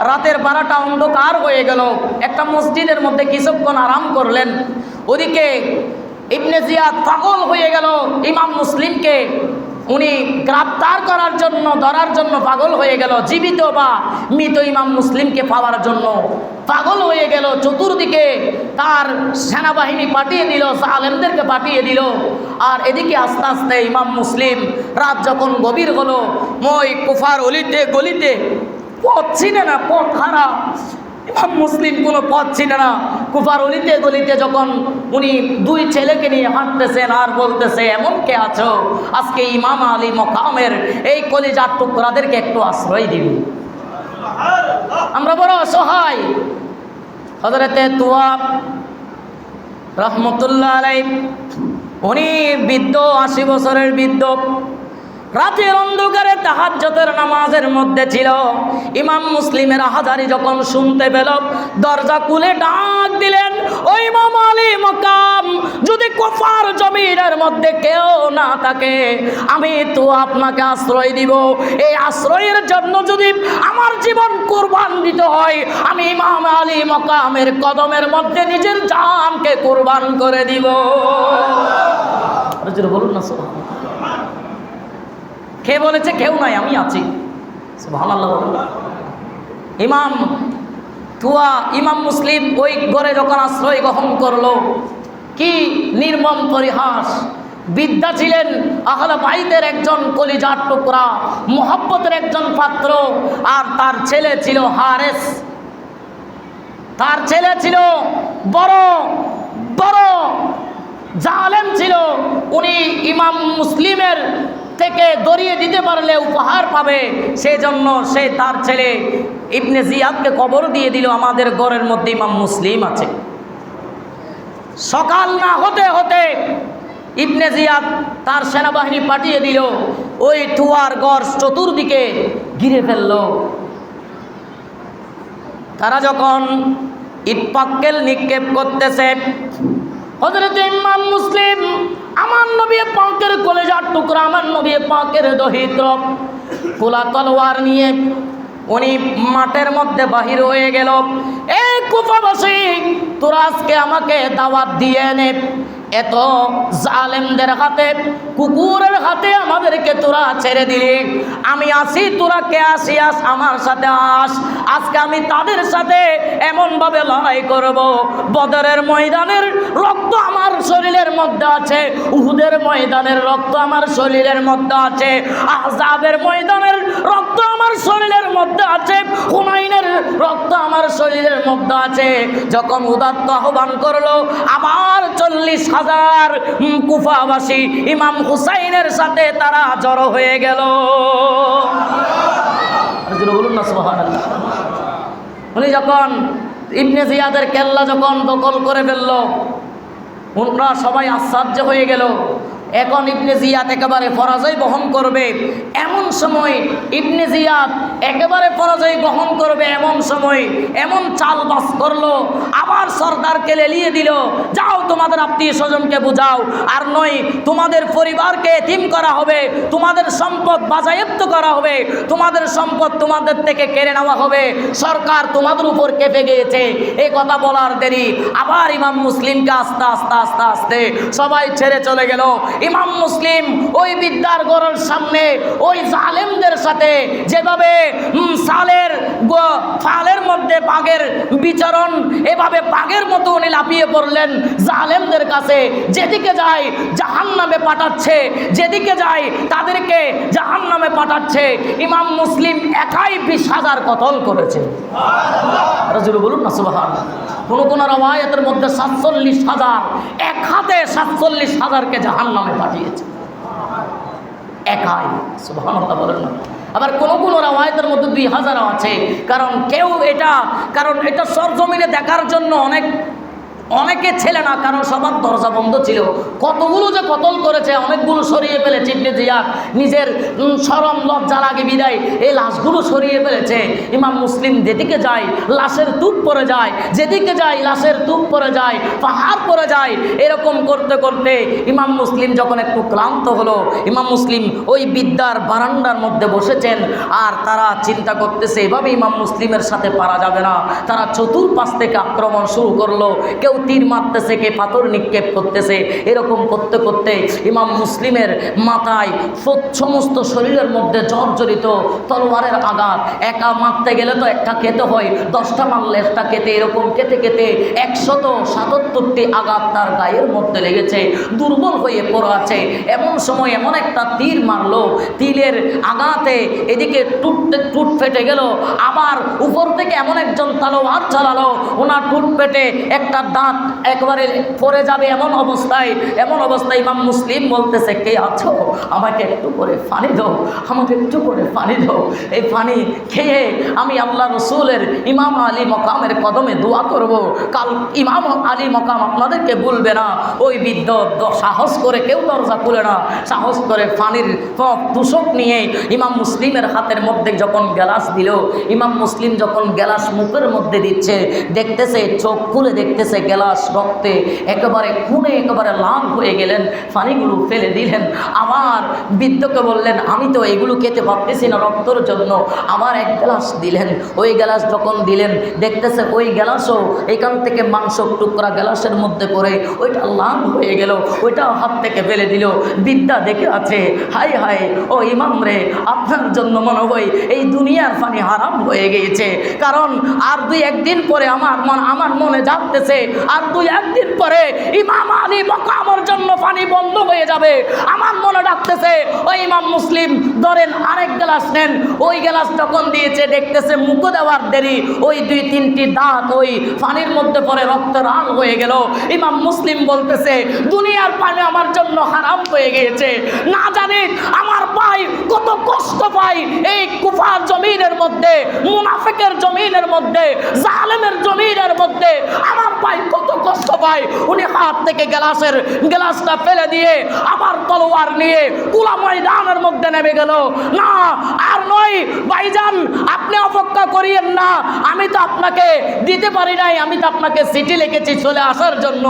রাতের 12টা অন্ধকার হয়ে গেল, একটা মসজিদের মধ্যে কিছুক্ষণ আরাম করলেন। ওদিকে ইবনে জিয়াদ পাগল হয়ে গেল, ইমাম মুসলিমকে উনি গ্রেফতার করার জন্য, ধরার জন্য পাগল হয়ে গেল, জীবিত বা মৃত ইমাম মুসলিমকে পাওয়ার জন্য পাগল হয়ে গেল। চতুর্দিকে তার সেনাবাহিনী পাঠিয়ে দিল, জালেমদেরকে পাঠিয়ে দিল। আর এদিকে আস্তে আস্তে ইমাম মুসলিম, রাত যখন গভীর হলো, মই কুফার অলিতে গলিতে, পথ চিনে না, পথ হারা ইমাম মুসলিম কোনো পথ চিনে না। কুফার অলিতে গলিতে যখন উনি দুই ছেলেকে নিয়ে হাঁটতেছেন আর বলতেছে, এমন কে আছো আজকে ইমাম আলী মকামের এই কলিজার টুকরাদেরকে একটু আশ্রয় দিবি, আমরা বড় অসহায়। হযরতে তুয়া রহমতুল্লাহ আলাইহি, উনি বৃদ্ধ, 80 বছরের বৃদ্ধ, রাতের অন্ধকারে তাহাজ্জুদের নামাজের মধ্যে ছিল। ইমাম মুসলিমের হাজারি যখন শুনতে পেল, দরজা খুলে ডাক দিলেন, ও ইমাম আলী মকাম, যদি কুফার জমিনের মধ্যে কেউ না থাকে, আমি তো আপনাকে আশ্রয় দিব। এই আশ্রয়ের জন্য যদি আমার জীবন কুরবান দিতে হয়, আমি ইমাম আলী মকামের কদমের মধ্যে নিজের জানকে কুরবান করে দিব। বলুন না সুবহানাল্লাহ। কে বলেছে? কেউ নাই, আমি আছি। সুবহানাল্লাহ। ইমাম তুয়া, ইমাম মুসলিম ওই ঘরে যখন আশ্রয় গ্রহণ করলো, কি নির্মম পরিহাস! বিদ্যা ছিলেন আহলে বাইতের একজন কলিজার টুকরা, মুহাব্বতের একজন পাত্র। আর তার ছেলে ছিল হারেস, তার ছেলে ছিল বড় বড় জালেম ছিল। উনি ইমাম মুসলিমের থেকে দরিয়ে দিতে পারলে উপহার পাবে, সেজন্য সে তার ছেলে ইবনে জিয়াদকে কবর দিয়ে দিল, আমাদের ঘরের মধ্যে ইমাম মুসলিম আছে। সকাল না হতে হতে ইবনে জিয়াদ তার সেনাবাহিনী পাঠিয়ে দিল, ওই তুয়ার গড় চতুর্দিকে ঘিরে ফেলল। তারা যখন ইটপাক্কেল নিক্ষেপ করতেছে, হযরত ইমাম মুসলিম, আমার নবী পাকের কলেজার টুকরা, আমার নবী পাকের দহিত্র, খোলা তলোয়ার নিয়ে উনি মাঠের মধ্যে বাহির হয়ে গেল। এই কুফাবাসী, তোরা আজকে আমাকে দাওয়াত দিয়ে নে, এত জালেমদের হাতে, কুকুরের হাতে আমাদেরকে তোরা ছেড়ে দিলি, আমি আসি, তোরা কে আসিয়াস আমার সাথে আস। আজকে আমি তাদের সাথে এমনভাবে লড়াই করব, বদরের ময়দানের রক্ত আমার শরীরের মধ্যে আছে, উহুদের ময়দানের রক্ত আমার শরীরের মধ্যে আছে, আহজাবের ময়দানের রক্ত আমার শরীরের মধ্যে আছে, হুনাইনের রক্ত আমার শরীরের মধ্যে আছে। যখন উদাত্ত আহ্বান করলো, আবার 40,000 কুফাবাসী ইমাম হুসাইনের সাথে তারা জড়ো হয়ে গেল। বলুন না সুবহানাল্লাহ। উনি যখন ইবনে জিয়াদের কেল্লা যখন দখল করে ফেলল, ওনারা সবাই আশ্চর্য হয়ে গেল। এখন ইবনে জিয়াদ একেবারে পরাজয় বহন করবে, এমন সময় ইবনে জিয়াদ একেবারে পরাজয় বহন করবে এমন সময় এমন চাল বাস করলো, আবার সরদারকে লেলিয়ে দিল, যাও তোমাদের আত্মীয় স্বজনকে বুঝাও, আর নয় তোমাদের পরিবারকে এতিম করা হবে, তোমাদের সম্পদ বাজেয়াপ্ত করা হবে, তোমাদের সম্পদ তোমাদের থেকে কেড়ে নেওয়া হবে, সরকার তোমাদের উপর কেঁপে গিয়েছে। এই কথা বলার দেরি, আবার ইমাম মুসলিমকে আস্তে আস্তে আস্তে আস্তে সবাই ছেড়ে চলে গেল। ইমাম মুসলিম ওই বিদ্যার গড়ের সামনে ওই জালেমদের সাথে যেভাবে ফালের মধ্যে বাঘের বিচরণ, এভাবে বাঘের মতো উনি লাফিয়ে পড়লেন জালেমদের কাছে। যেদিকে যায় জাহান্নামে পাঠাচ্ছে, যেদিকে যায় তাদেরকে জাহান্নামে পাঠাচ্ছে। ইমাম মুসলিম একাই 20,000 কতল করেছে। রাসূল বলুন না সুবহানাল্লাহ। কোন কোন রওয়ায়াতের মধ্যে 47,000, এক হাতে 47,000কে জাহান্নামে পাঠিয়েছে একাই। সুবহানাল্লাহ বলেন না। আবার কোন কোন রওয়ায়াতের মধ্যে 2,000 আছে, কারণ এটা সরজমিনে দেখার জন্য অনেক অনেকে ছেলে না, কারণ সবার দরজা বন্ধ ছিল। কতগুলো যে কতল করেছে, অনেকগুলো সরিয়ে ফেলেছে ইবনে জিয়াদ, নিজের শরম লজ্জা লাগে বিদায় এই লাশগুলো সরিয়ে ফেলেছে। ইমাম মুসলিম যেদিকে যায় লাশের তুপ পড়ে যায়, যেদিকে যায় লাশের তুপ পড়ে যায়, পাহাড় পড়ে যায়। এরকম করতে করতে ইমাম মুসলিম যখন একটু ক্লান্ত হলো, ইমাম মুসলিম ওই বিদ্যার বারান্দার মধ্যে বসেছেন, আর তারা চিন্তা করতেছে এভাবে ইমাম মুসলিমের সাথে পারা যাবে না। তারা চতুর্পাশ থেকে আক্রমণ শুরু করলো, কেউ তীর মারতেছে, কে পাথর নিক্ষেপ করতেছে। এরকম করতে করতে ইমাম মুসলিমের মাথায় সমস্ত শরীরের মধ্যে জর্জরিত তলোয়ারের আঘাত। একা মারতে গেলে তো একটা খেতে হয়, 10টা মারলে একটা খেতে, এরকম খেতে খেতে 177টি আঘাত তার গায়ের মধ্যে লেগেছে, দুর্বল হয়ে পড়ে আছে। এমন সময় এমন একটা তীর মারলো, তীরের আঘাতে এদিকে টুট ফেটে গেল। আবার উপর থেকে এমন একজন তলোয়ার চালালো, ওনার টুট ফেটে একটা দাঁত একবারে পড়ে যাবে এমন অবস্থায় ইমাম মুসলিম বলতেছে, কে আছো, আমাকে একটু করে পানি দাও, আমাকে একটু করে পানি দাও। এই পানি খেয়ে আমি আল্লাহ রসুলের ইমাম আলী মকামের কদমে দোয়া করব। কাল ইমাম আলী মকাম আপনাদেরকে বলবে না। ওই বৃদ্ধ সাহস করে, কেউ দরজা খুলে না, সাহস করে পানির তুষক নিয়ে ইমাম মুসলিমের হাতের মধ্যে যখন গ্লাস দিল, ইমাম মুসলিম যখন গ্লাস মুখের মধ্যে দিচ্ছে, দেখতেছে, চোখ খুলে দেখতেছে গ্লাস রক্তে একেবারে খুনে একেবারে লাল হয়ে গেলেন, পানিগুলো ফেলে দিলেন। আবার বৃদ্ধকে বললেন, আমি তো এগুলো খেতে পারতেছি না রক্তর জন্য, আবার এক গ্লাস দিলেন। ওই গ্লাস যখন দিলেন, দেখতেছে ওই গ্লাসও এখান থেকে মাংস টুকরা গ্লাসের মধ্যে পড়ে ওইটা লাল হয়ে গেল, ওইটাও হাত থেকে ফেলে দিল। বিদ্যা দেখে আছে, হাই হাই ও ইমাম রে, আপনার জন্য মনে হয় এই দুনিয়ার পানি হারাম হয়ে গিয়েছে। কারণ আর 2-1 দিন পরে আমার মনে জানতেছে, আর 2-1 দিন পরে ইমাম আলী মকামের জন্য পানি বন্ধ হয়ে যাবে। আমার মনে ডাকতেছে, ওই ইমাম মুসলিম ধরেন আরেক গ্লাস নেন। ওই গ্লাস যখন দিয়েছে, দেখতেছে মুখে দেওয়ার দেরি, ওই 2-3টি দাঁত ওই পানির মধ্যে পরে রক্ত লাল হয়ে গেল। ইমাম মুসলিম বলতেছে, দুনিয়ার পানি আমার জন্য হারাম হয়ে গিয়েছে। না জানি আমার ভাই কত কষ্ট পাই এই কুফার জমিনের মধ্যে, মুনাফিকের জমিনের মধ্যে, জালেমের জমিনের মধ্যে আমার ভাই কত কষ্ট পায়। উনি হাত থেকে গ্লাসটা ফেলে দিয়ে আবার তলোয়ার নিয়ে কুলা ময়দানের মধ্যে নেমে গেল। না আর নয় ভাইজান, আপনি অপেক্ষা করিয়েন না, আমি তো আপনাকে দিতে পারি নাই, আমি তো আপনাকে চিঠি লিখেছি চলে আসার জন্য,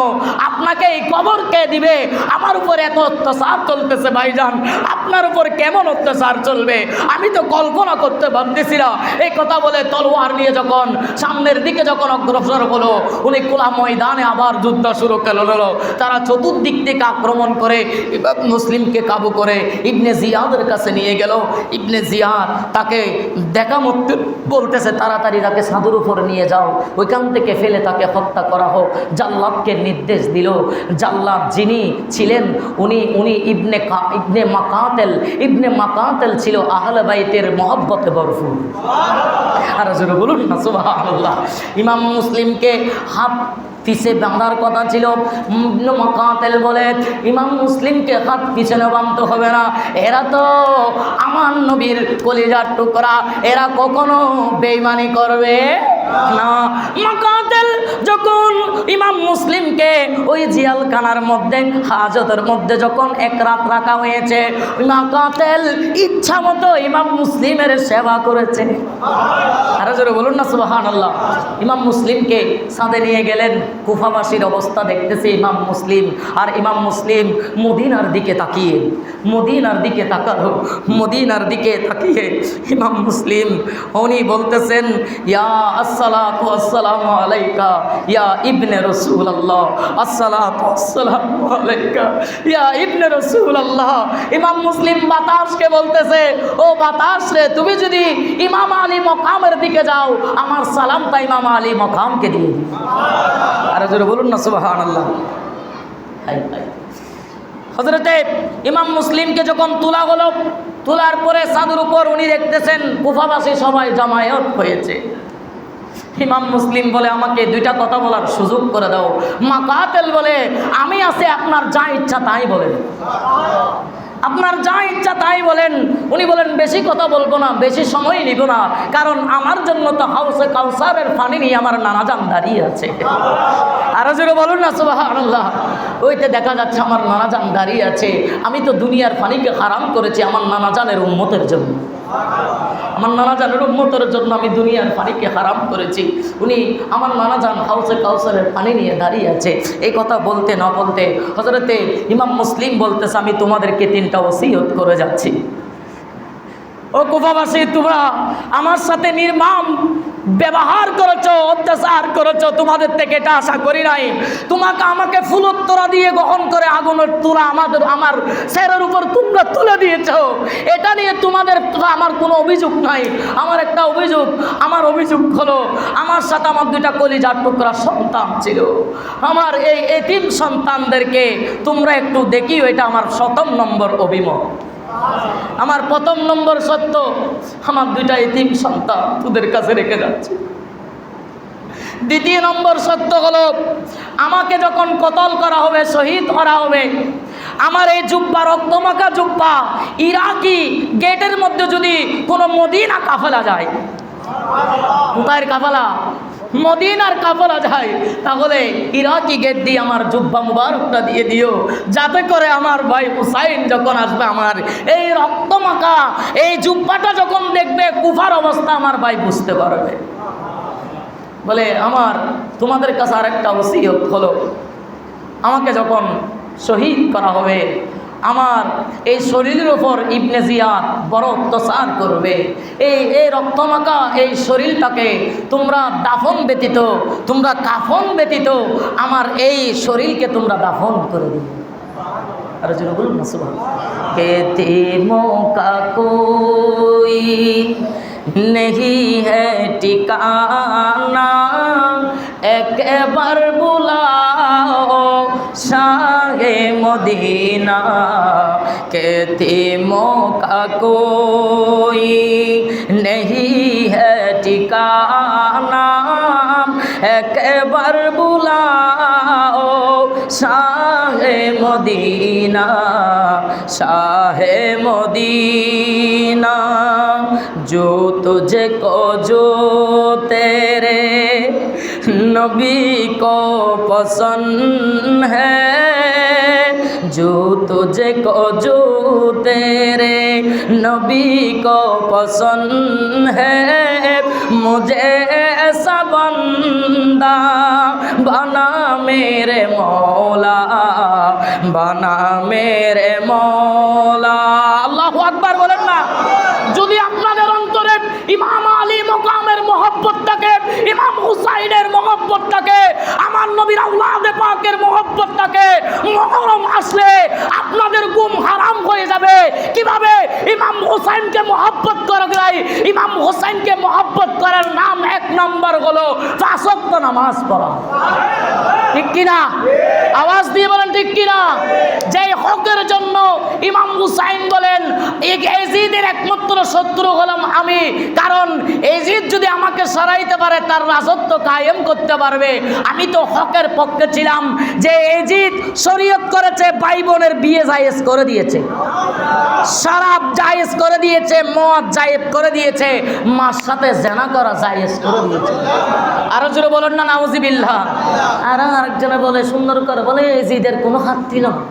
আপনাকে এই খবর কে দিবে? আমার উপর এত অত্যাচার চলতেছে ভাইজান, আপনার উপর কেমন অত্যাচার চলবে আমি তো কল্পনা করতে পারতেছি না। এই কথা বলে তলোয়ার নিয়ে যখন সামনের দিকে যখন অগ্রসর হলো, উনি কুলা ময়দানে আবার যুদ্ধ শুরু করলো। তারা চতুর্দিক থেকে আক্রমণ করে মুসলিমকে কাবু করে ইবনে জিয়াদের কাছে নিয়ে গেল। ইবনে জিয়াদ তাকে দেখা মতো বলতেছে, তাড়াতাড়ি তাকে সাদুর উপর নিয়ে যাও, ওইখান থেকে ফেলে তাকে হত্যা করা হোক। জাল্লাদকে নির্দেশ দিল। জাল্লাদ যিনি ছিলেন উনি ইবনে মাকাতেল ছিল আহলে বাইতের মহব্বতে ভরপুর। আর জোরে বলুন না সুবহানাল্লাহ। ইমাম মুসলিমকে হাত পিছে বাঁধার কথা ছিল, মাকাতেল বলে ইমাম মুসলিমকে হাত পিছনে বাঁধতে হবে না, এরা তো আমার নবীর কলিজার টুকরা, এরা কখনো বেঈমানি করবে না। মাকাতেল যখন ইমাম মুসলিমকে ওই জিয়ালখানার মধ্যে হাজতের মধ্যে যখন এক রাত রাখা হয়েছে, মাকাতেল ইচ্ছা মতো ইমাম মুসলিমের সেবা করেছে। আরে জোরে বলুন না সুবহানাল্লাহ। ইমাম মুসলিমকে সাথে নিয়ে গেলেন। কুফাবাসীর অবস্থা দেখতেছে ইমাম মুসলিম, আর ইমাম মুসলিম মদিনার দিকে তাকিয়ে তাকিয়ে ইমাম মুসলিম উনি বলতেছেন, ইয়া আসসালাতু আসসালামু আলাইকা ইয়া ইবনে রাসূলুল্লাহ, আসসালাতু আসসালামু আলাইকা ইয়া ইবনে রাসূলুল্লাহ। ইমাম মুসলিম বাতাসকে বলতেছে, ও বাতাস রে, তুমি যদি ইমাম আলী মকামের দিকে যাও, আমার সালামটা ইমাম আলী মকামকে দিয়ে দিও। আরে জোরে বলুন না সুবহানাল্লাহ। হযরতে ইমাম মুসলিমকে যখন তোলা হলো, তোলার পরে সাদুর উপর উনি দেখতেছেন কুফাবাসী সবাই জামায়াত হয়েছে। ইমাম মুসলিম বলে, আমাকে 2টা কথা বলার সুযোগ করে দাও। মাকাতেল বলে, আমি আছে, আপনার যা ইচ্ছা তাই বলেন। আপনার যা ইচ্ছা তাই বলেন। উনি বলেন বেশি কথা বলবো না, বেশি সময় নিব না, কারণ আমার জন্য তো হাউসে কাউসারের পানি নিয়ে আমার নানাজান দাঁড়িয়ে আছে। আরো জোরে বলুন না সুবহানাল্লাহ। ওইতে দেখা যাচ্ছে আমার নানাজান দাঁড়িয়ে আছে। আমি তো দুনিয়ার পানিকে হারাম করেছি আমার নানাজানের উম্মতের জন্য। আমার নানাজানের উম্মতের জন্য আমি দুনিয়ার পানিকে হারাম করেছি। উনি আমার নানাজান হাউসে কাউসারের পানি নিয়ে দাঁড়িয়ে আছে। এই কথা বলতে না বলতে হযরতে ইমাম মুসলিম বলতেছে, আমি তোমাদেরকে 3টা ওসিয়ত করে যাচ্ছি। ও কুফাবাসী, তোমরা আমার সাথে নির্মম ব্যবহার করেছো, অত্যাচার করেছো, তোমাদের থেকে এটা আশা করি নাই। আমাকে ফুলোত্তরা দিয়ে গ্রহণ করে আগুনের তুলা আমার শরীরের উপর তোমরা তুলে দিয়েছো। এটা নিয়ে তোমাদের আমার কোনো অভিযোগ নাই। আমার একটা অভিযোগ, আমার অভিযোগ হলো আমার সাথে আমার 2টা কলিজার টুকরা সন্তান ছিল। আমার এই এতিম সন্তানদেরকে তোমরা একটু দেখিও, এটা আমার 7ম নম্বর অভিমত। আমার 1ম নম্বর সত্য, আমার 2টা এতিম সন্তান তোদের কাছে রেখে যাচ্ছে। 2য় নম্বর সত্য হলো, আমাকে যখন কতল করা হবে, শহীদ করা হবে, আমার এই জুব্বা, রক্তমাখা জুব্বা, ইরাকি গেটের মধ্যে যদি কোনো মদিনা কাফেলা যায়, কোথায় কাফেলা? মদিনার কাফেলা যায়, তাহলে ইরাকি গেট দিয়ে আমার জুব্বা মুবারকটা দিয়ে দিও, যাতে করে আমার ভাই হুসাইন যখন আসবে, আমার এই রক্তমাখা এই জুব্বাটা যখন দেখবে, কুফার অবস্থা আমার ভাই বুঝতে পারবে। বলে আমার তোমাদের কাছে আরেকটা ওসিয়ত হলো, আমাকে যখন শহীদ করা হবে, আমার এই শরীরের উপর ইবনে জিয়াদ বড় অত্যাচার করবে। এই রক্তমাখা এই শরীরটাকে তোমরা দাফন ব্যতীত, তোমরা কাফন ব্যতীত আমার এই শরীরকে তোমরা দাফন করে দিবে। আর যেন বলুন না সুবহানাল্লাহ। এতিমোं का कोई नहीं है ठिकाना, एक बार बुलाओ शाहे मदीना, यतीमों का कोई नहीं है ठिकाना, एक बार बुलाओ शाहे मदीना, शाहे मदीना, जो तुझे को जो तेरे नबी को पसंद है, जो तुझे को जो तेरे नबी को पसंद है, मुझे ऐसा बंदा बना मेरे मौला, बना मेरे मौला। আল্লাহু আকবার বলেন না। যদি আপনাদের অন্তরে ইমাম আলী মকামের মহব্বতটাকে, ইমাম হুসাইনের মহব্বতটাকে, আমার নবীর আওলাদে পাকের মহব্বতটাকে, মুহররম আসলে আপনাদের ঘুম হারাম হয়ে যাবে। কিভাবে? ইমাম হুসাইনকে মহব্বত করা যায়। ইমাম হুসাইনকে মহব্বত করার নাম 1 নম্বর হলো 5 ওয়াক্ত নামাজ পড়া। ঠিক কিনা? আওয়াজ দিয়ে বলেন ঠিক কিনা? যে হকের জন্য ইমাম হুসাইন বলেন ইয়াজিদের একমাত্র শত্রু হলাম আমি, কারণ ইয়াজিদ যদি আমাকে সরাইতে পারে, তার রাজত্ব কায়েম করতে পারবে। আমি তো হকের পক্ষে ছিলাম। যে ইয়াজিদ শরীয়ত করেছে, ভাই বোনের বিয়ে জায়েজ করে দিয়েছে, শরাব জায়েজ করে দিয়েছে, মদ জায়েজ করে দিয়েছে, মার সাথে জেনা করা জায়েজ করে দিয়েছে। আরো জোরে বলেন না নাউজুবিল্লাহ। আর আরেকজনে বলে সুন্দর করে বলে ইয়াজিদের কোনো হাত ছিল না।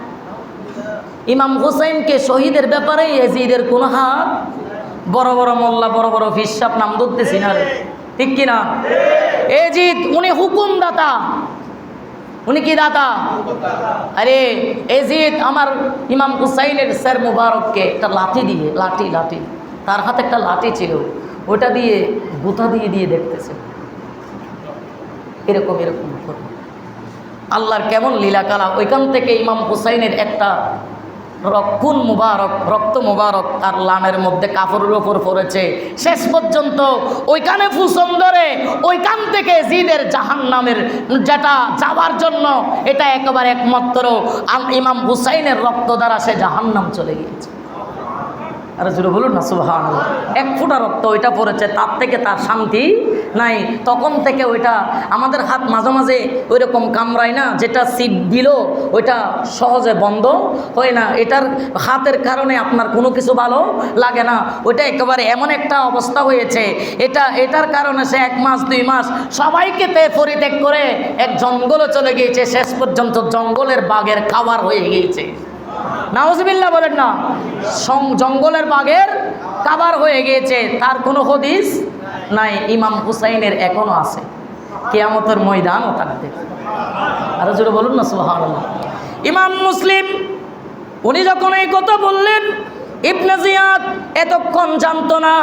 ইমাম হুসাইনকে শহীদের ব্যাপারে ইয়াজিদের কোনো হাত, বড় বড় মোল্লা, বড় বড় ফিসাব নাম ধরতেছি না, ঠিক কিনা? ইয়াজিদ উনি হুকুমদাতা, উনি কি দাতা? আরে ইয়াজিদ আমার ইমাম হুসাইনের স্যার মুবারককে একটা লাঠি দিয়ে, লাঠি তার হাতে একটা লাঠি ছিল, ওটা দিয়ে গুথা দিয়ে দিয়ে দেখতেছে, এরকম এরকম। আল্লাহর কেমন লীলাকালা। ওইখান থেকে ইমাম হুসাইনের একটা খুন মুবারক, রক্ত মুবারক তার লানের মধ্যে কাপড়ের ওপর পড়েছে। শেষ পর্যন্ত ওইখানে ফুসন ধরে, ওইখান থেকে জিদের জাহান্নামের যেটা যাওয়ার জন্য, এটা একেবারে একমাত্র ইমাম হুসাইনের রক্ত দ্বারা সে জাহান্নাম চলে গিয়েছে। আর জোরে বলুন না সুবহানাল্লাহ। 1 ফোঁটা রক্ত ওইটা পড়েছে, তার থেকে তার শান্তি নাই। তখন থেকে ওইটা আমাদের হাত মাঝে মাঝে ওইরকম কামড়ায় না, যেটা সিপ দিল ওইটা সহজে বন্ধ হয় না। এটার হাতের কারণে আপনার কোনো কিছু ভালো লাগে না। ওইটা একেবারে এমন একটা অবস্থা হয়েছে, এটার কারণে সে 1 মাস 2 মাস সবাইকে পরিত্যাগ করে এক জঙ্গলে চলে গিয়েছে, শেষ পর্যন্ত জঙ্গলের বাঘের খাবার হয়ে গিয়েছে। নাউজুবিল্লাহ বলেন না, জঙ্গলের বাঘের খাবার হয়ে গিয়েছে। তার কোনো হদিস নাই। ইমাম হুসাইনের এখনো আছে, কিয়ামতের ময়দানও থাকবে। আর জোরে বলুন না সুবহানাল্লাহ। ইমাম মুসলিম উনি যখন এই কথা বললেন, ইবনে জিয়াদ এতক্ষণ জানতো না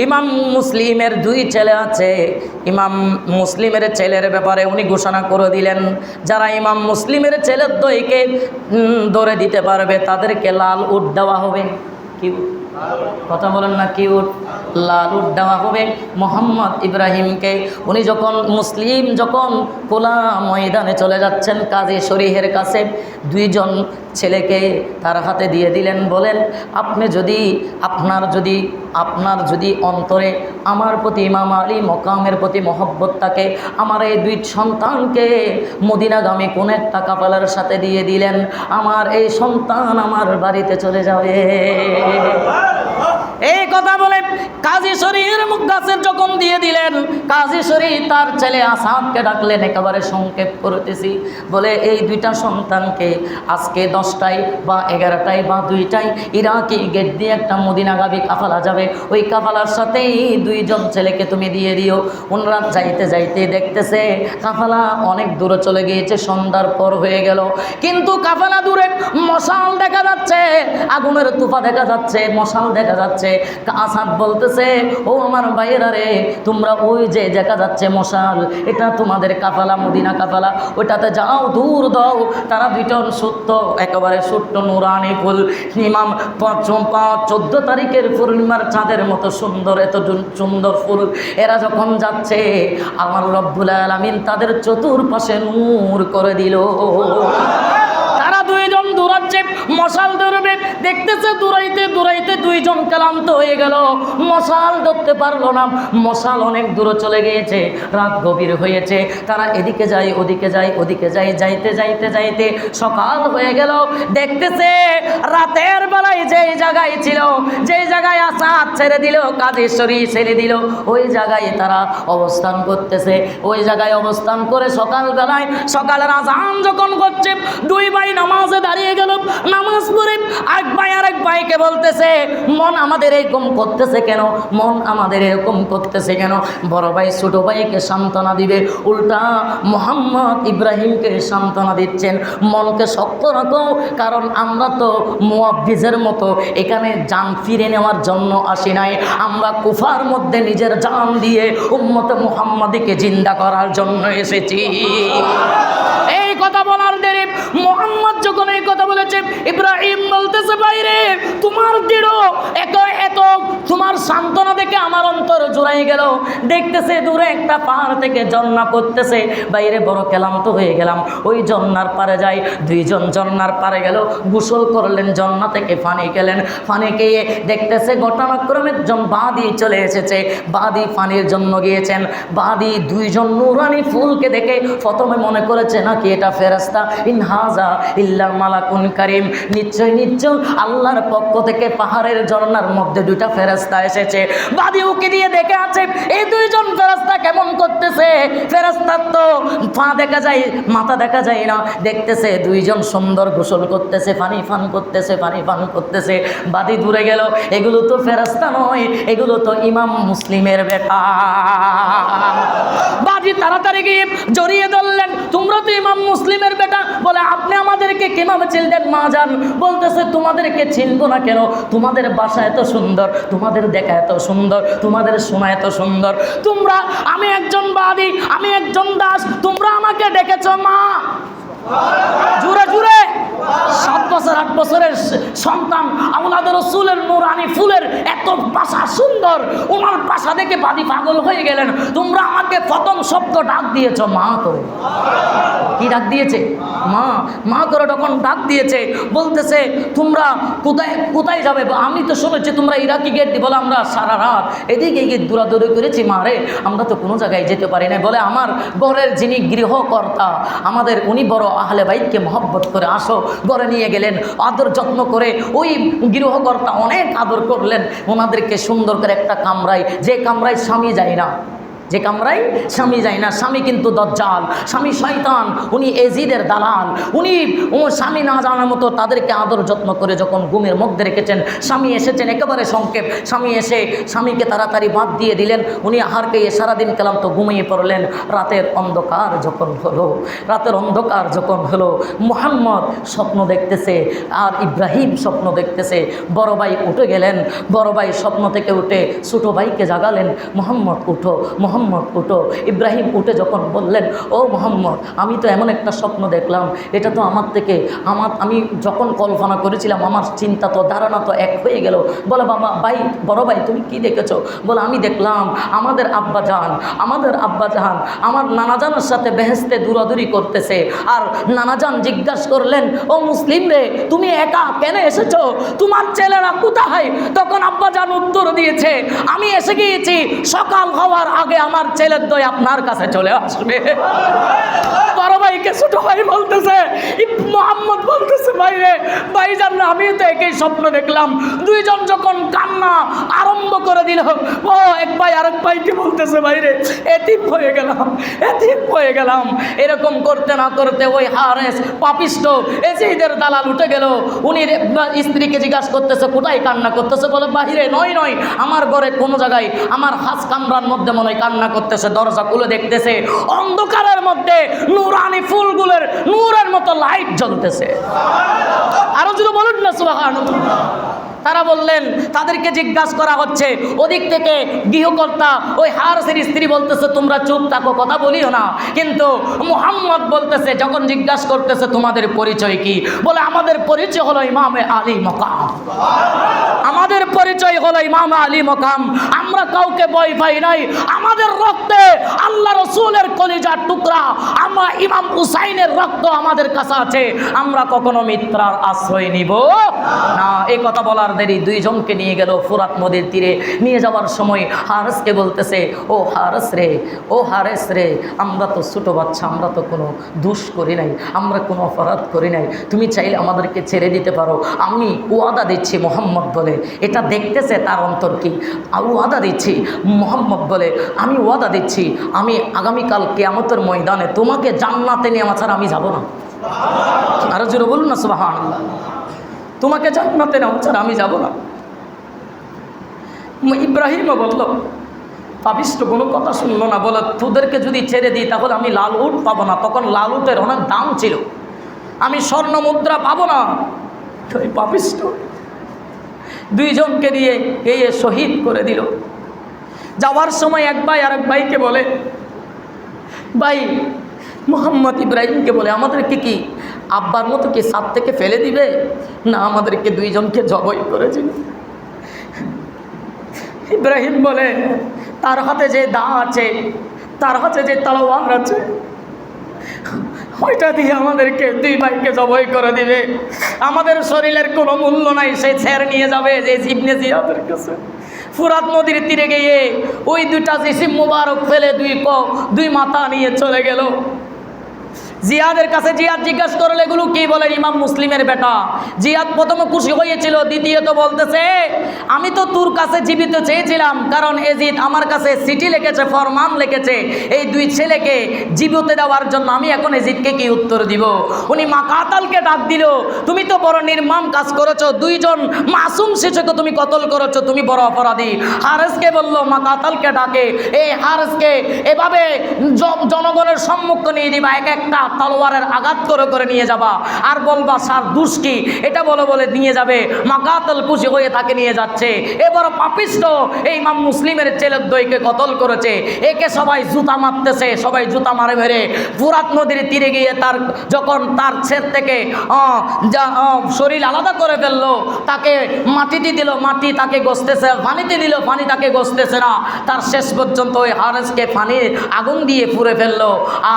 ইমাম মুসলিমের 2 ছেলে আছে। ইমাম মুসলিমের ছেলের ব্যাপারে উনি ঘোষণা করে দিলেন, যারা ইমাম মুসলিমের ছেলের দইকে ধরে দিতে পারবে তাদেরকে লাল উট দেওয়া হবে। কি কথা বলেন না, কি উট? লাল উট দেওয়া হবে মোহাম্মদ ইব্রাহিমকে। উনি যখন খোলা ময়দানে চলে যাচ্ছেন কাজী শরীহের কাছে, 2 জন ছেলেকে তার হাতে দিয়ে দিলেন। বলেন, আপনার যদি অন্তরে আমার প্রতি ইমাম আলী মকামের প্রতি মহব্বত থাকে, আমার এই 2 সন্তানকে মদিনাগামী কোন একটা কাফেলার সাথে দিয়ে দিলেন, আমার এই সন্তান আমার বাড়িতে চলে যাবে। এই কথা বলে কাজী শরীর মুকাসের যখন দিয়ে দিলেন, কাজী শরীর তার ছেলে আসাদকে ডাকলেন। একেবারে সংক্ষেপ করতেছি, বলে এই 2টা সন্তানকে আজকে 10টায় বা 11টায় বা 2টায় ইরাকি গেট দিয়ে একটা মদিনাগামী কাফেলা যাবে, ওই কাফেলার সাথেই 2 জন ছেলেকে তুমি দিয়ে দিও। ওনারা যাইতে যাইতে দেখতেছে কাফেলা অনেক দূরে চলে গিয়েছে, সন্ধ্যার পর হয়ে গেল, কিন্তু কাফেলা দূরে মশাল দেখা যাচ্ছে, আগুনের তুফা দেখা যাচ্ছে, মশাল দেখা যাচ্ছে। আসাদ বলতেছে, ও আমার ভাইয়েরা রে, তোমরা ওই যে দেখা যাচ্ছে মশাল, এটা তোমাদের কাফেলা, মদিনা কাফেলা, ওটাতে যাও, দূর দাও। তারা 2 জন একেবারে ছোট্ট নুরানি ফুল, ইমাম 14 তারিখের পূর্ণিমার চাঁদের মতো সুন্দর, এত সুন্দর ফুল। এরা যখন যাচ্ছে, আমার রব্বুল আলামিন তাদের চতুর্পাশে নূর করে দিল। তারা 2 জন দৌড়াচ্ছে, মশাল ধরবে, দেখতেছে দৌড়াইতে দৌড়াইতে 2 জন ক্লান্ত হয়ে গেল, মশাল ধরতে পারলো না, মশাল অনেক দূরে চলে গিয়েছে, রাত গভীর হয়েছে। তারা এদিকে যায় ওদিকে যায়, ওদিকে যায়, যাইতে যাইতে যাইতে সকাল হয়ে গেল। দেখতেছে রাতের বেলায় যেই জায়গায় ছিল, যেই জায়গায় আসাদ ছেড়ে দিল, কাদেশ্বরী ছেড়ে দিল, ওই জায়গায় তারা অবস্থান করতেছে। ওই জায়গায় অবস্থান করে সকালবেলায়, সকালের আজান যখন করছে, 2 ভাই নামাজে দাঁড়িয়ে গেল। নামাজ পড়ে এক ভাই আরেক ভাইকে বলতেছে, মন আমাদের এরকম করতেছে কেন, মন আমাদের এরকম করতেছে কেন? বড় ভাই ছোট ভাইকে সান্ত্বনা দিবে, উল্টা মোহাম্মদ ইব্রাহিমকে সান্ত্বনা দিচ্ছেন, মনকে শক্ত রাখো, কারণ আমরা তো মুআব্বিজের মতো এখানে জান ফিরে নেওয়ার জন্য আসি নাই, আমরা কুফার মধ্যে নিজের জান দিয়ে উম্মতে মুহাম্মাদিকে জিন্দা করার জন্য এসেছি। এই কথা বলার দেরি, মোহাম্মদ যখন এই কথা বলেছে, ইব্রাহিম বলতেছে, বাইরে তোমার দৃঢ় এত তোমার সান্ত্বনা দেখে আমার অন্তর জুড়াই গেল। দেখতেছে দূরে একটা পাহাড় থেকে ঝর্ণা পড়তেছে, বাইরে বড় ক্লান্ত হয়ে গেলাম, ওই ঝর্ণার পারে যাই। 2 জন ঝর্ণার পারে গেল, গোসল করলেন, ঝর্ণা থেকে পানি খেলেন, পানি খেয়ে দেখতেছে ঘটনাক্রমে একজন বাদী চলে এসেছে, বাদী পানির জন্য গিয়েছেন। বাদী 2 জন নুরানি ফুলকে দেখে প্রথমে মনে করেছে নাকি এটা ফেরেশতা, ইনহাজা ইল্লা মালাকুন কারীম, নিশ্চয় আল্লাহর পক্ষ থেকে পাহাড়ের ঝর্ণার মধ্যে 2টা ফেরেশতা এসেছে। বাদী উকি দিয়ে দেখে আছে এই 2 জন ফেরেশতা কেমন করতেছে, ফেরেশতার তো পা দেখা যায়, মাথা দেখা যায় না। দেখতেছে 2 জন সুন্দর গোসল করতেছে, পানি পান করতেছে। বাদী দূরে গেল, এগুলো তো ফেরেশতা নয়, এগুলো তো ইমাম মুসলিমের বেটা। বাদী তাড়াতাড়ি গিয়ে জড়িয়ে ধরলেন, তোমরা তো ইমাম মুসলিমের বেটা। বলে, আপনি আমাদেরকে কিভাবে চিনলেন মা জান? বলতেছে, তোমাদেরকে চিনবো না কেন? তোমাদের বাসা এত সুন্দর, তোমাদের দেখা এত সুন্দর, তোমাদের শোনা এত সুন্দর। আমি একজন বাদী, আমি একজন দাস, তোমরা আমাকে ডেকেছ মা। জুড়ে জুড়ে 7 বছর 8 বছরের সন্তান আওলাদের রাসূলের নূরানি ফুলের এত ভাষা সুন্দর, ওনার ভাষা দেখে বাদী পাগল হয়ে গেলেন। তোমরা আমাকে প্রথম শব্দ ডাক দিয়েছ মা করে। কি ডাক দিয়েছে? মা। মা করে তখন ডাক দিয়েছে, বলতেছে তোমরা কোথায় কোথায় যাবে? আমি তো শুনেছি তোমরা ইরাকি গেট দিয়ে। বলে আমরা সারা রাত এদিকে গিয়ে দৌড়াদৌড়ি করেছি মা রে, আমরা তো কোনো জায়গায় যেতে পারি না। বলে আমার ঘরের যিনি গৃহকর্তা আমাদের, উনি বড় আহলে বাইতকে মহব্বত করে, আসো। ঘরে নিয়ে গেলেন, আদর যত্ন করে। ওই গৃহকর্তা অনেক আদর করলেন ওনাদেরকে সুন্দর করে একটা কামরায়, যে কামরায় স্বামী যায় না, যে কামরায় স্বামী যায় না। স্বামী কিন্তু দজ্জাল, স্বামী শয়তান, উনি এজিদের দালাল। উনি স্বামী না জানার মতো তাদেরকে আদর যত্ন করে যখন ঘুমের মধ্যে রেখেছেন, স্বামী এসেছেন একেবারে সংক্ষেপ, স্বামী এসে স্বামীকে তাড়াতাড়ি বাদ দিয়ে দিলেন। উনি আহার খেয়ে সারাদিন ক্লান্ত ঘুমিয়ে পড়লেন। রাতের অন্ধকার যখন হলো, মুহাম্মদ স্বপ্ন দেখতেছে আর ইব্রাহিম স্বপ্ন দেখতেছে। বড় ভাই উঠে গেলেন, বড় ভাই স্বপ্ন থেকে উঠে ছোটো ভাইকে জাগালেন, মোহাম্মদ উঠো, মোহাম্মদ উঠো। ইব্রাহিম উঠে যখন বললেন, ও মোহাম্মদ, আমি তো এমন একটা স্বপ্ন দেখলাম, এটা তো আমি যখন কল্পনা করেছিলাম আমার চিন্তা তো ধারণা তো এক হয়ে গেল। বলে বাবা ভাই, বড় ভাই তুমি কি দেখেছো? বলে আমি দেখলাম আমাদের আব্বাজান আমার নানাজানের সাথে বেহেশতে দৌড়াদৌড়ি করতেছে। আর নানাজান জিজ্ঞাসা করলেন, ও মুসলিম রে, তুমি একা কেন এসেছো? তোমার ছেলেরা কোথায়? তখন আব্বাজান উত্তর দিয়েছে, আমি এসে গিয়েছি, সকাল হওয়ার আগে আমার ছেলের দই আপনার কাছে চলে আসবে। বড় ভাইকে ছোট ভাই বলতেছে, মোহাম্মদ বলতেছে, ভাই রে, ভাইজান না, আমি তো একই স্বপ্ন দেখলাম। দুইজন যখন কান্না আরম্ভ করে দিল, ও এক ভাই আরেক ভাইকে বলতেছে, ভাই রে, এতিম হয়ে গেলাম। এরকম করতে না করতে ওই হারেস পাপিষ্ট এজিদের দালাল উঠে গেল। উনি স্ত্রীকে জিজ্ঞাসা করতেছে, কোথায় কান্না করতেছে? বলে বাহিরে নয়, আমার ঘরে কোনো জায়গায়, আমার হাস কামরার মধ্যে মনে হয় কান্না করতেছে। দরজা খুলে দেখতেছে অন্ধকারের মধ্যে নূরানি ফুলগুলোর নূরের মতো লাইট জ্বলতেছে। আরো যদি বলুন না সুবহানাল্লাহ। তারা বললেন, তাদেরকে জিজ্ঞাসা করা হচ্ছে ওদিক থেকে গৃহকর্তা ওই হারেসের স্ত্রী বলতেছে, তোমরা চুপ থাকো, কথা বলিও না। কিন্তু মুহাম্মদ বলতেছে, যখন জিজ্ঞাসা করতেছে তোমাদের পরিচয় কি? বলে আমাদের পরিচয় হলো ইমামে আলী মকাম। আমাদের পরিচয় হলো ইমাম আলী মকাম। আমরা কাউকে ভয় পাই নাই। আমাদের রক্তে আল্লাহ রসুলের কলিজার টুকরা আমরা ইমাম হুসাইনের রক্ত আমাদের কাছে আছে। আমরা কখনো মিথ্যার আশ্রয় নিব না। এই কথা বলার দেরি, দুইজনকে নিয়ে গেল ফুরাত নদীর তীরে। নিয়ে যাওয়ার সময় হারেসকে বলতেছে, ও হারেস রে, আমরা তো ছোটো বাচ্চা, আমরা তো কোনো দোষ করি নাই, আমরা কোনো অপরাধ করি নাই, তুমি চাইলে আমাদেরকে ছেড়ে দিতে পারো। আমি ওয়াদা দিচ্ছি, মোহাম্মদ বলে, এটা দেখতেছে তার অন্তর কি। ওয়াদা দিচ্ছি, মোহাম্মদ বলে, আমি ওয়াদা দিচ্ছি, আমি আগামীকাল কিয়ামতের ময়দানে তোমাকে জান্নাতে নেওয়া ছাড়া আমি যাব না। আরো জোরে বলুন না সুবহানাল্লাহ। তোমাকে জান্নাতে নেওয়া ছাড়া আমি যাব না। ইব্রাহিমও বলল, পাপিষ্ট কোনো কথা শুনলো না। বলে, তোদেরকে যদি ছেড়ে দিই তাহলে আমি লাল উট পাবো না। তখন লাল উটের অনেক দাম ছিল, আমি স্বর্ণ মুদ্রা পাবো না। ওই পাপিষ্ট দুইজনকে দিয়ে গিয়ে শহীদ করে দিল। যাওয়ার সময় এক ভাই আরেক ভাইকে বলে, ভাই, মোহাম্মদ ইব্রাহিমকে বলে, আমাদেরকে কি আব্বার মতো কি ছাদ থেকে ফেলে দিবে? না, আমাদেরকে দুইজনকে জবাই করেছিল। ইব্রাহিম বলে, তার হাতে যে দা আছে, তার হাতে যে তলোয়ার আছে, ওইটা দিয়ে আমাদেরকে দুই ভাইকে জবাই করে দিবে। আমাদের শরীরের কোনো মূল্য নাই, সে ছেড়ে নিয়ে যাবে যে ইবনে জিয়াদের কাছে। ফুরাত নদীর তীরে গিয়ে ওই দুইটা জিসিম মুবারক ফেলে দুই মাথা নিয়ে চলে গেল। জিয়াদের কাছে জিয়াদ জিজ্ঞাসা করলে, এগুলো কি? বলে, ইমাম মুসলিমের বেটা। জিয়াদ প্রথমে খুশি হয়েছিল, দ্বিতীয়ত বলতেছে, আমি তো তোর কাছে জীবিত চেয়েছিলাম, কারণ এজিদ আমার কাছে চিঠি লিখেছে, ফরমান লিখেছে এই দুই ছেলেকে জীবিত দেওয়ার জন্য। আমি এখন এজিদকে কি উত্তর দিব? উনি মাকাতালকে ডাক দিল, তুমি তো বড় নির্মম কাজ করেছো, দুইজন মাসুম শিশুকে তুমি কতল করেছো, তুমি বড় অপরাধী। হারেসকে বলল, মাকাতালকে ডাকে, এই হারেসকে এভাবে জনগণের সম্মুখ নিয়ে দিবা, এক একটা তলোয়ারের আঘাত করে করে নিয়ে যাবা, আর বলবা সার দুষ কি, এটা বলে বলে নিয়ে যাবে, মাকাতল খুশি হয়ে তাকে নিয়ে যাচ্ছে। এবার পাপিষ্ট এই ইমাম মুসলিমের ছেলের দইকে কতল করেছে, একে সবাই জুতা মারতেছে, সবাই জুতা মারে মেরে ফুরাত নদীর তীরে গিয়ে তার যখন তার ছেদ থেকে শরীর আলাদা করে ফেললো, তাকে মাটিতে দিল, মাটি তাকে গসতেছে, পানিতে দিল, পানি তাকে গসতেছে না, তার শেষ পর্যন্ত ওই হারেসকে পানির আগুন দিয়ে পুড়ে ফেললো।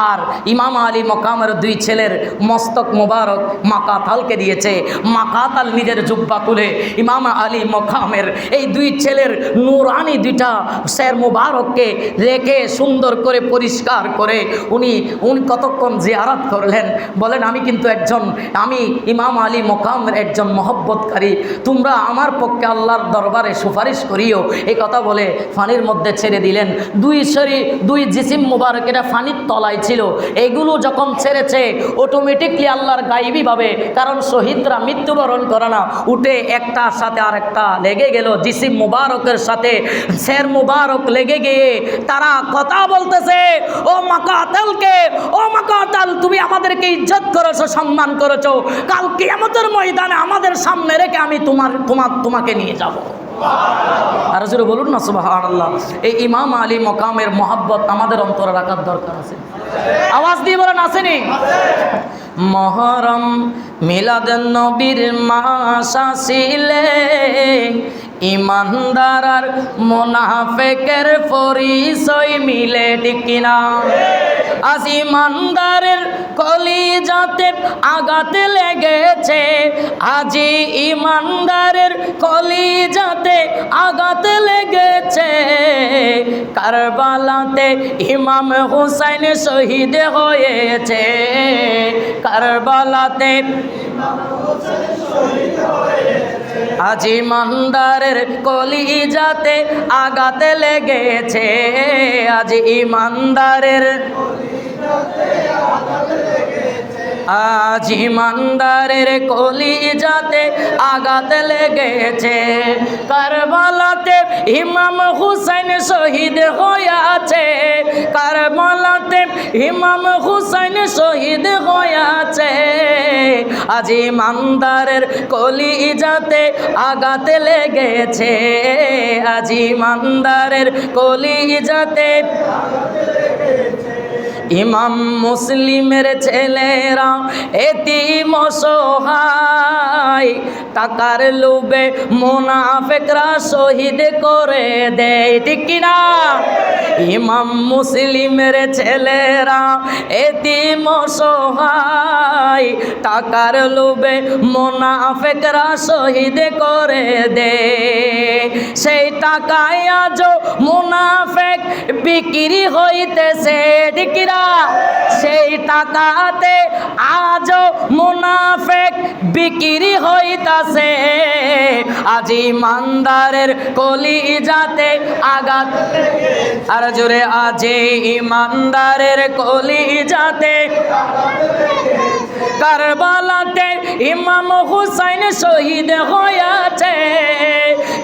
আর ইমাম আলী মকামের দুই ছেলের মস্তক মোবারক মাকাতালকে দিয়েছে। মাকাতাল নিজের জুব্বা খুলে ইমাম আলী মকামের এই দুই ছেলের নুরানি দুইটা শের মোবারককে রেখে সুন্দর করে পরিষ্কার করে উনি কতক্ষণ জিয়ারত করলেন। বলেন আমি ইমাম আলী মকামের একজন মহব্বতকারী, তোমরা আমার পক্ষে আল্লাহর দরবারে সুপারিশ করিও, এই কথা বলে ফানির মধ্যে ছেড়ে দিলেন। দুই জিসিম মুবারক এটা ফানির তলায় ছিল, এগুলো যখন ছেড়েছে অটোমেটিকলি আল্লাহর গাইবীভাবে, কারণ শহীদরা মৃত্যুবরণ করে না, উঠে একটার সাথে আরেকটা লেগে গেল, জিসিম মুবারকের সাথে শের মুবারক লেগে গিয়ে তারা কথা বলতেছে, ও মাকাতালকে, ও মাকাতাল, তুমি আমাদেরকে ইজ্জত করেছো, সম্মান করেছো, কাল কিয়ামতের ময়দানে আমাদের সামনে রেখে আমি তোমাকে নিয়ে যাব। আর জোরে বলুন না সুবহানাল্লাহ। এই ইমাম আলী মকামের মহব্বত আমাদের অন্তরে রাখার দরকার আছে। আওয়াজ দিয়ে বলেন আসেনি? মহরম মিলাদ নবীর মাস আসিলে ইমানদার আর মুনাফিকের পরিচয় মিলে, ঠিক কিনা? আজ ইমানদারের কলিজাতে আঘাত লেগেছে, আজি ইমানদারের কলিজাতে আঘাত লেগেছে, কারবালাতে ইমাম হুসাইন শহীদ হয়েছে, কারবালাতে আজ ইমানদারের কলিজাতে আঘাত লেগেছে, আজ ইমানদারের আজ ইমানদারের কলিজাতে আঘাত লেগেছে, কারবালাতে ইমাম হুসাইন শহীদ হয়েছে, কারবালাতে ইমাম হুসাইন শহীদ হয়েছে, আজ ইমানদারের কলিজাতে আঘাত লেগেছে, আজ ইমানদারের কলিজাতে ইমাম মুসলিমের ছেলেরা এতিম অসহায়, টাকার লোভে মুনাফিকরা শহীদ করে দেয়, ঠিক কিনা? ইমাম মুসলিমের ছেলেরা এতিম অসহায়, টাকার লোভে মুনাফিকরা শহীদ করে দেয়, সেই টাকায় আজও মুনাফিক বিক্রি হইতেছে, ঠিক কিনা? সেই টাকাতে আজও মুনাফিক বিক্রি হইতাছে, আজ ইমানদারের কলিজাতে আঘাত, আর জোরে, আজ ইমানদারের কলিজাতে, কারবালাতে ইমাম হুসাইন শহীদ হয়েছে,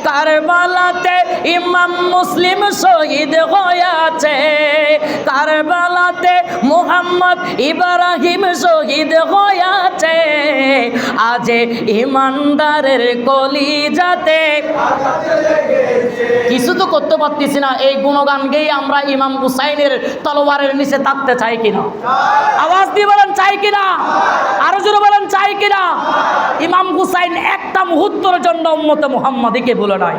কারবালাতে ইমাম মুসলিম শহীদ হয়েছে, কারবালাতে মুহাম্মদ ইব্রাহিম শহীদ হয়েছে, আজ ইমানদারের কলিজাতে কিছু তো করতে পারতেছি না, এই গুণগান গেয়ে আমরা ইমাম হুসাইনের তলোয়ারের নিচে থাকতে চাই কিনা? আওয়াজ দিয়ে বলেন চাই কিনা? আরো জোরে বলেন চাই কিনা? ইমাম হুসাইন একটা মুহূর্তের জন্য উম্মতে মুহাম্মাদীকে ভুলে নাই,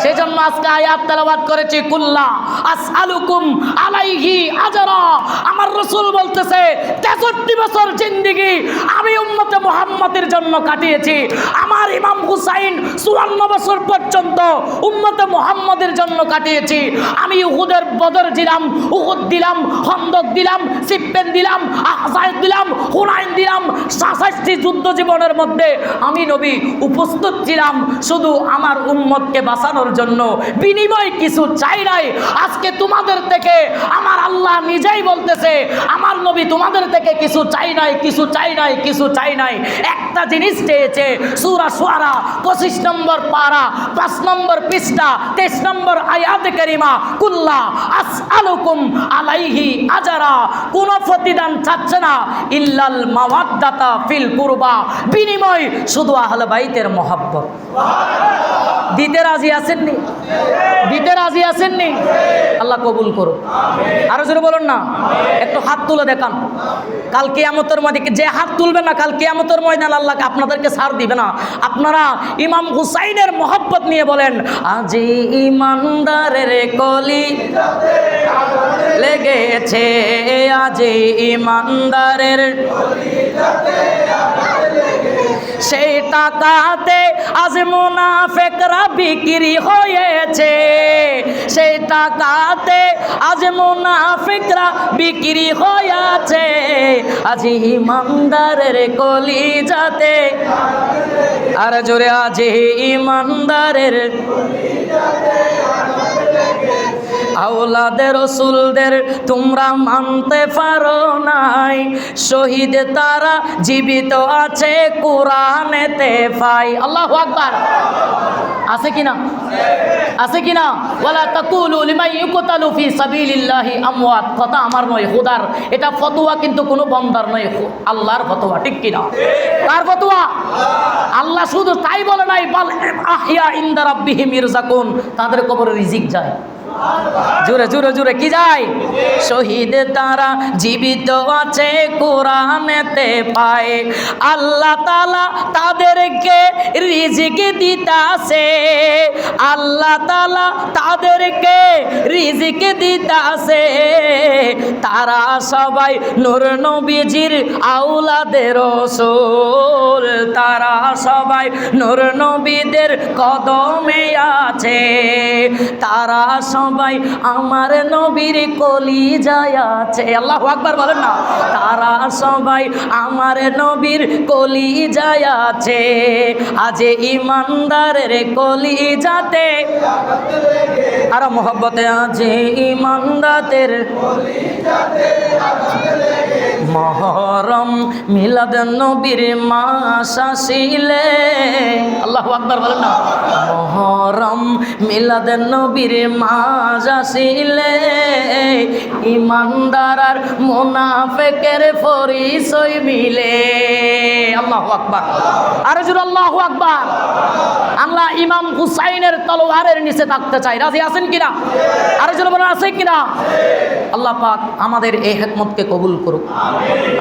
সেজন্য আজকে আয়াত তেলাওয়াত করেছি, কুল্লা আসআলুকুম আলাইহি আজরা। আমার রাসূল বলতেছে 63 বছর জিন্দেগি আমি উম্মতে মুহাম্মাদের জন্য কাটিয়েছি, আমার ইমাম হুসাইন 54 বছর পর্যন্ত উম্মতে মুহাম্মাদের জন্য কাটিয়েছি। আমি উহুদের বদর দিলাম, উহুদ দিলাম, খন্দক দিলাম, সিফফিন দিলাম, আহজাব দিলাম, হুনাইন দিলাম, 66টি যুদ্ধ জীবনের মধ্যে আমি নবী উপস্থিত ছিলাম শুধু আমার উম্মতকে বাঁচার বাঁচানোর জন্য বিনিময় কিছু চাই নাই। আজকে তোমাদের থেকে আমার আল্লাহ নিজেই বলতেছে, আমার নবী তোমাদের থেকে কিছু চাই নাই, কিছু চাই নাই, কিছু চাই নাই। একটা জিনিস চেয়েছে। সূরা শুআরা 25 নম্বর পারা 5 নম্বর পৃষ্ঠা 23 নম্বর আয়াত কারিমা, কুল্লা আসআলুকুম আলাইহি আজরা, কোন প্রতিদান চাচ্ছে না, ইল্লাল মাওয়াদ্দাতা ফিল কুরবা, বিনিময় শুধু আহলে বাইতের মহব্বত। দিতে রাজি আছেননি? দিতে রাজি আছেননি? আল্লাহ কবুল করুন। আরো জোরে বলুন না, একটু হাত তুলে দেখান। কাল কিয়ামতের ময়দানে যে হাত তুলবে না, কাল কিয়ামতের ময়দানে আল্লাহ আপনাদেরকে ছাড় দিবে না। আপনারা ইমাম হুসাইনের মহব্বত নিয়ে বলেন, আজি ইমানদারের কলি লেগেছে, আজি ইমানদারের সেই টাকাতে আজ মুনাফিকরা বিক্রি হয়েছে, সেই টাকাতে আজ মুনাফিকরা বিক্রি হয়েছে, আজ ইমানদারের কলিজাতে, আর জোরে আজ ইমানদারের আওলাদের রাসূলদের তোমরা মানতে পারো নাই, শহীদ তারা জীবিত আছে কোরআনেতে পাই। আল্লাহু আকবার। আছে কিনা? আছে কিনা? ওয়ালা তাকুলু লিমান ইউকতালু ফি সাবিলিল্লাহি আমওয়াত, কথা আমার নয়, খোদার। এটা ফতোয়া কিন্তু কোনো বান্দার নয়, আল্লাহর ফতোয়া। ঠিক কিনা? কার ফতোয়া? আল্লাহ শুধু তাই বলে নাই, বাল আহইয়া ইনদা রাব্বিহিম ইরযাকুন, তাদের কবরে রিজিক যায়। জোরে জোরে জোরে কি যায়? শহীদ তারা জীবিত আছে কোরআনেতে পায়, আল্লাহ তাআলা তাদেরকে রিজিক দিতাছে, আল্লাহ তাআলা তাদেরকে রিজিক দিতাছে, তারা সবাই নূর নবীজির আওলাদের রাসূল, তারা সবাই নূর নবীদের কদমে আছে, তারা সবাই আমার নবীর কলিজায় আছে। আল্লাহু আকবার বলেন না। তারা সবাই আমার নবীর কলিজায় আছে, আজ ইমানদারের কলিজাতে, আর মহব্বতে আছে ইমানদারের মহরম মিলাদ নবীর মাস আসিলে, আল্লাহু আকবার বলেন না। মহরম মিলাদ নবীর মাস আসিলে, ইমানদার আর মুনাফিকের পরিচয় মিলে। আল্লাহু আকবার। আর জোরে আল্লাহু আকবার। আল্লাহ ইমাম হুসাইনের তলোয়ারের নিচে থাকতে চাই। রাজি আছেন কিনা? আর জোরে বলেন, আছে কিনা? আল্লাহ পাক আমাদের এই হিকমতকে কবুল করুক,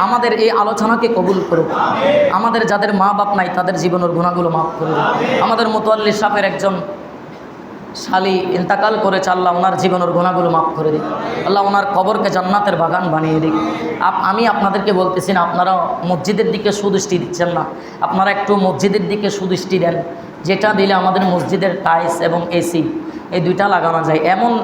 আমাদের এই আলোচনাকে কবুল করুক, আমাদের যাদের মা বাপ নাই তাদের জীবনের গুনাহগুলো মাফ করে দিন। আমাদের মুতাওয়াল্লি সাহেবের একজন শালি ইন্তাকাল করেছে, আল্লাহ ওনার জীবনের গুনাহগুলো মাফ করে দিন। আল্লাহ ওনার কবরকে জান্নাতের বাগান বানিয়ে দিক। আমি আপনাদেরকে বলতেছি না, আপনারা মসজিদের দিকে সুদৃষ্টি দিচ্ছেন না, আপনারা একটু মসজিদের দিকে সুদৃষ্টি দেন, যেটা দিলে আমাদের মসজিদের টাইলস এবং এসি এই দুইটা লাগানো যায়। এমন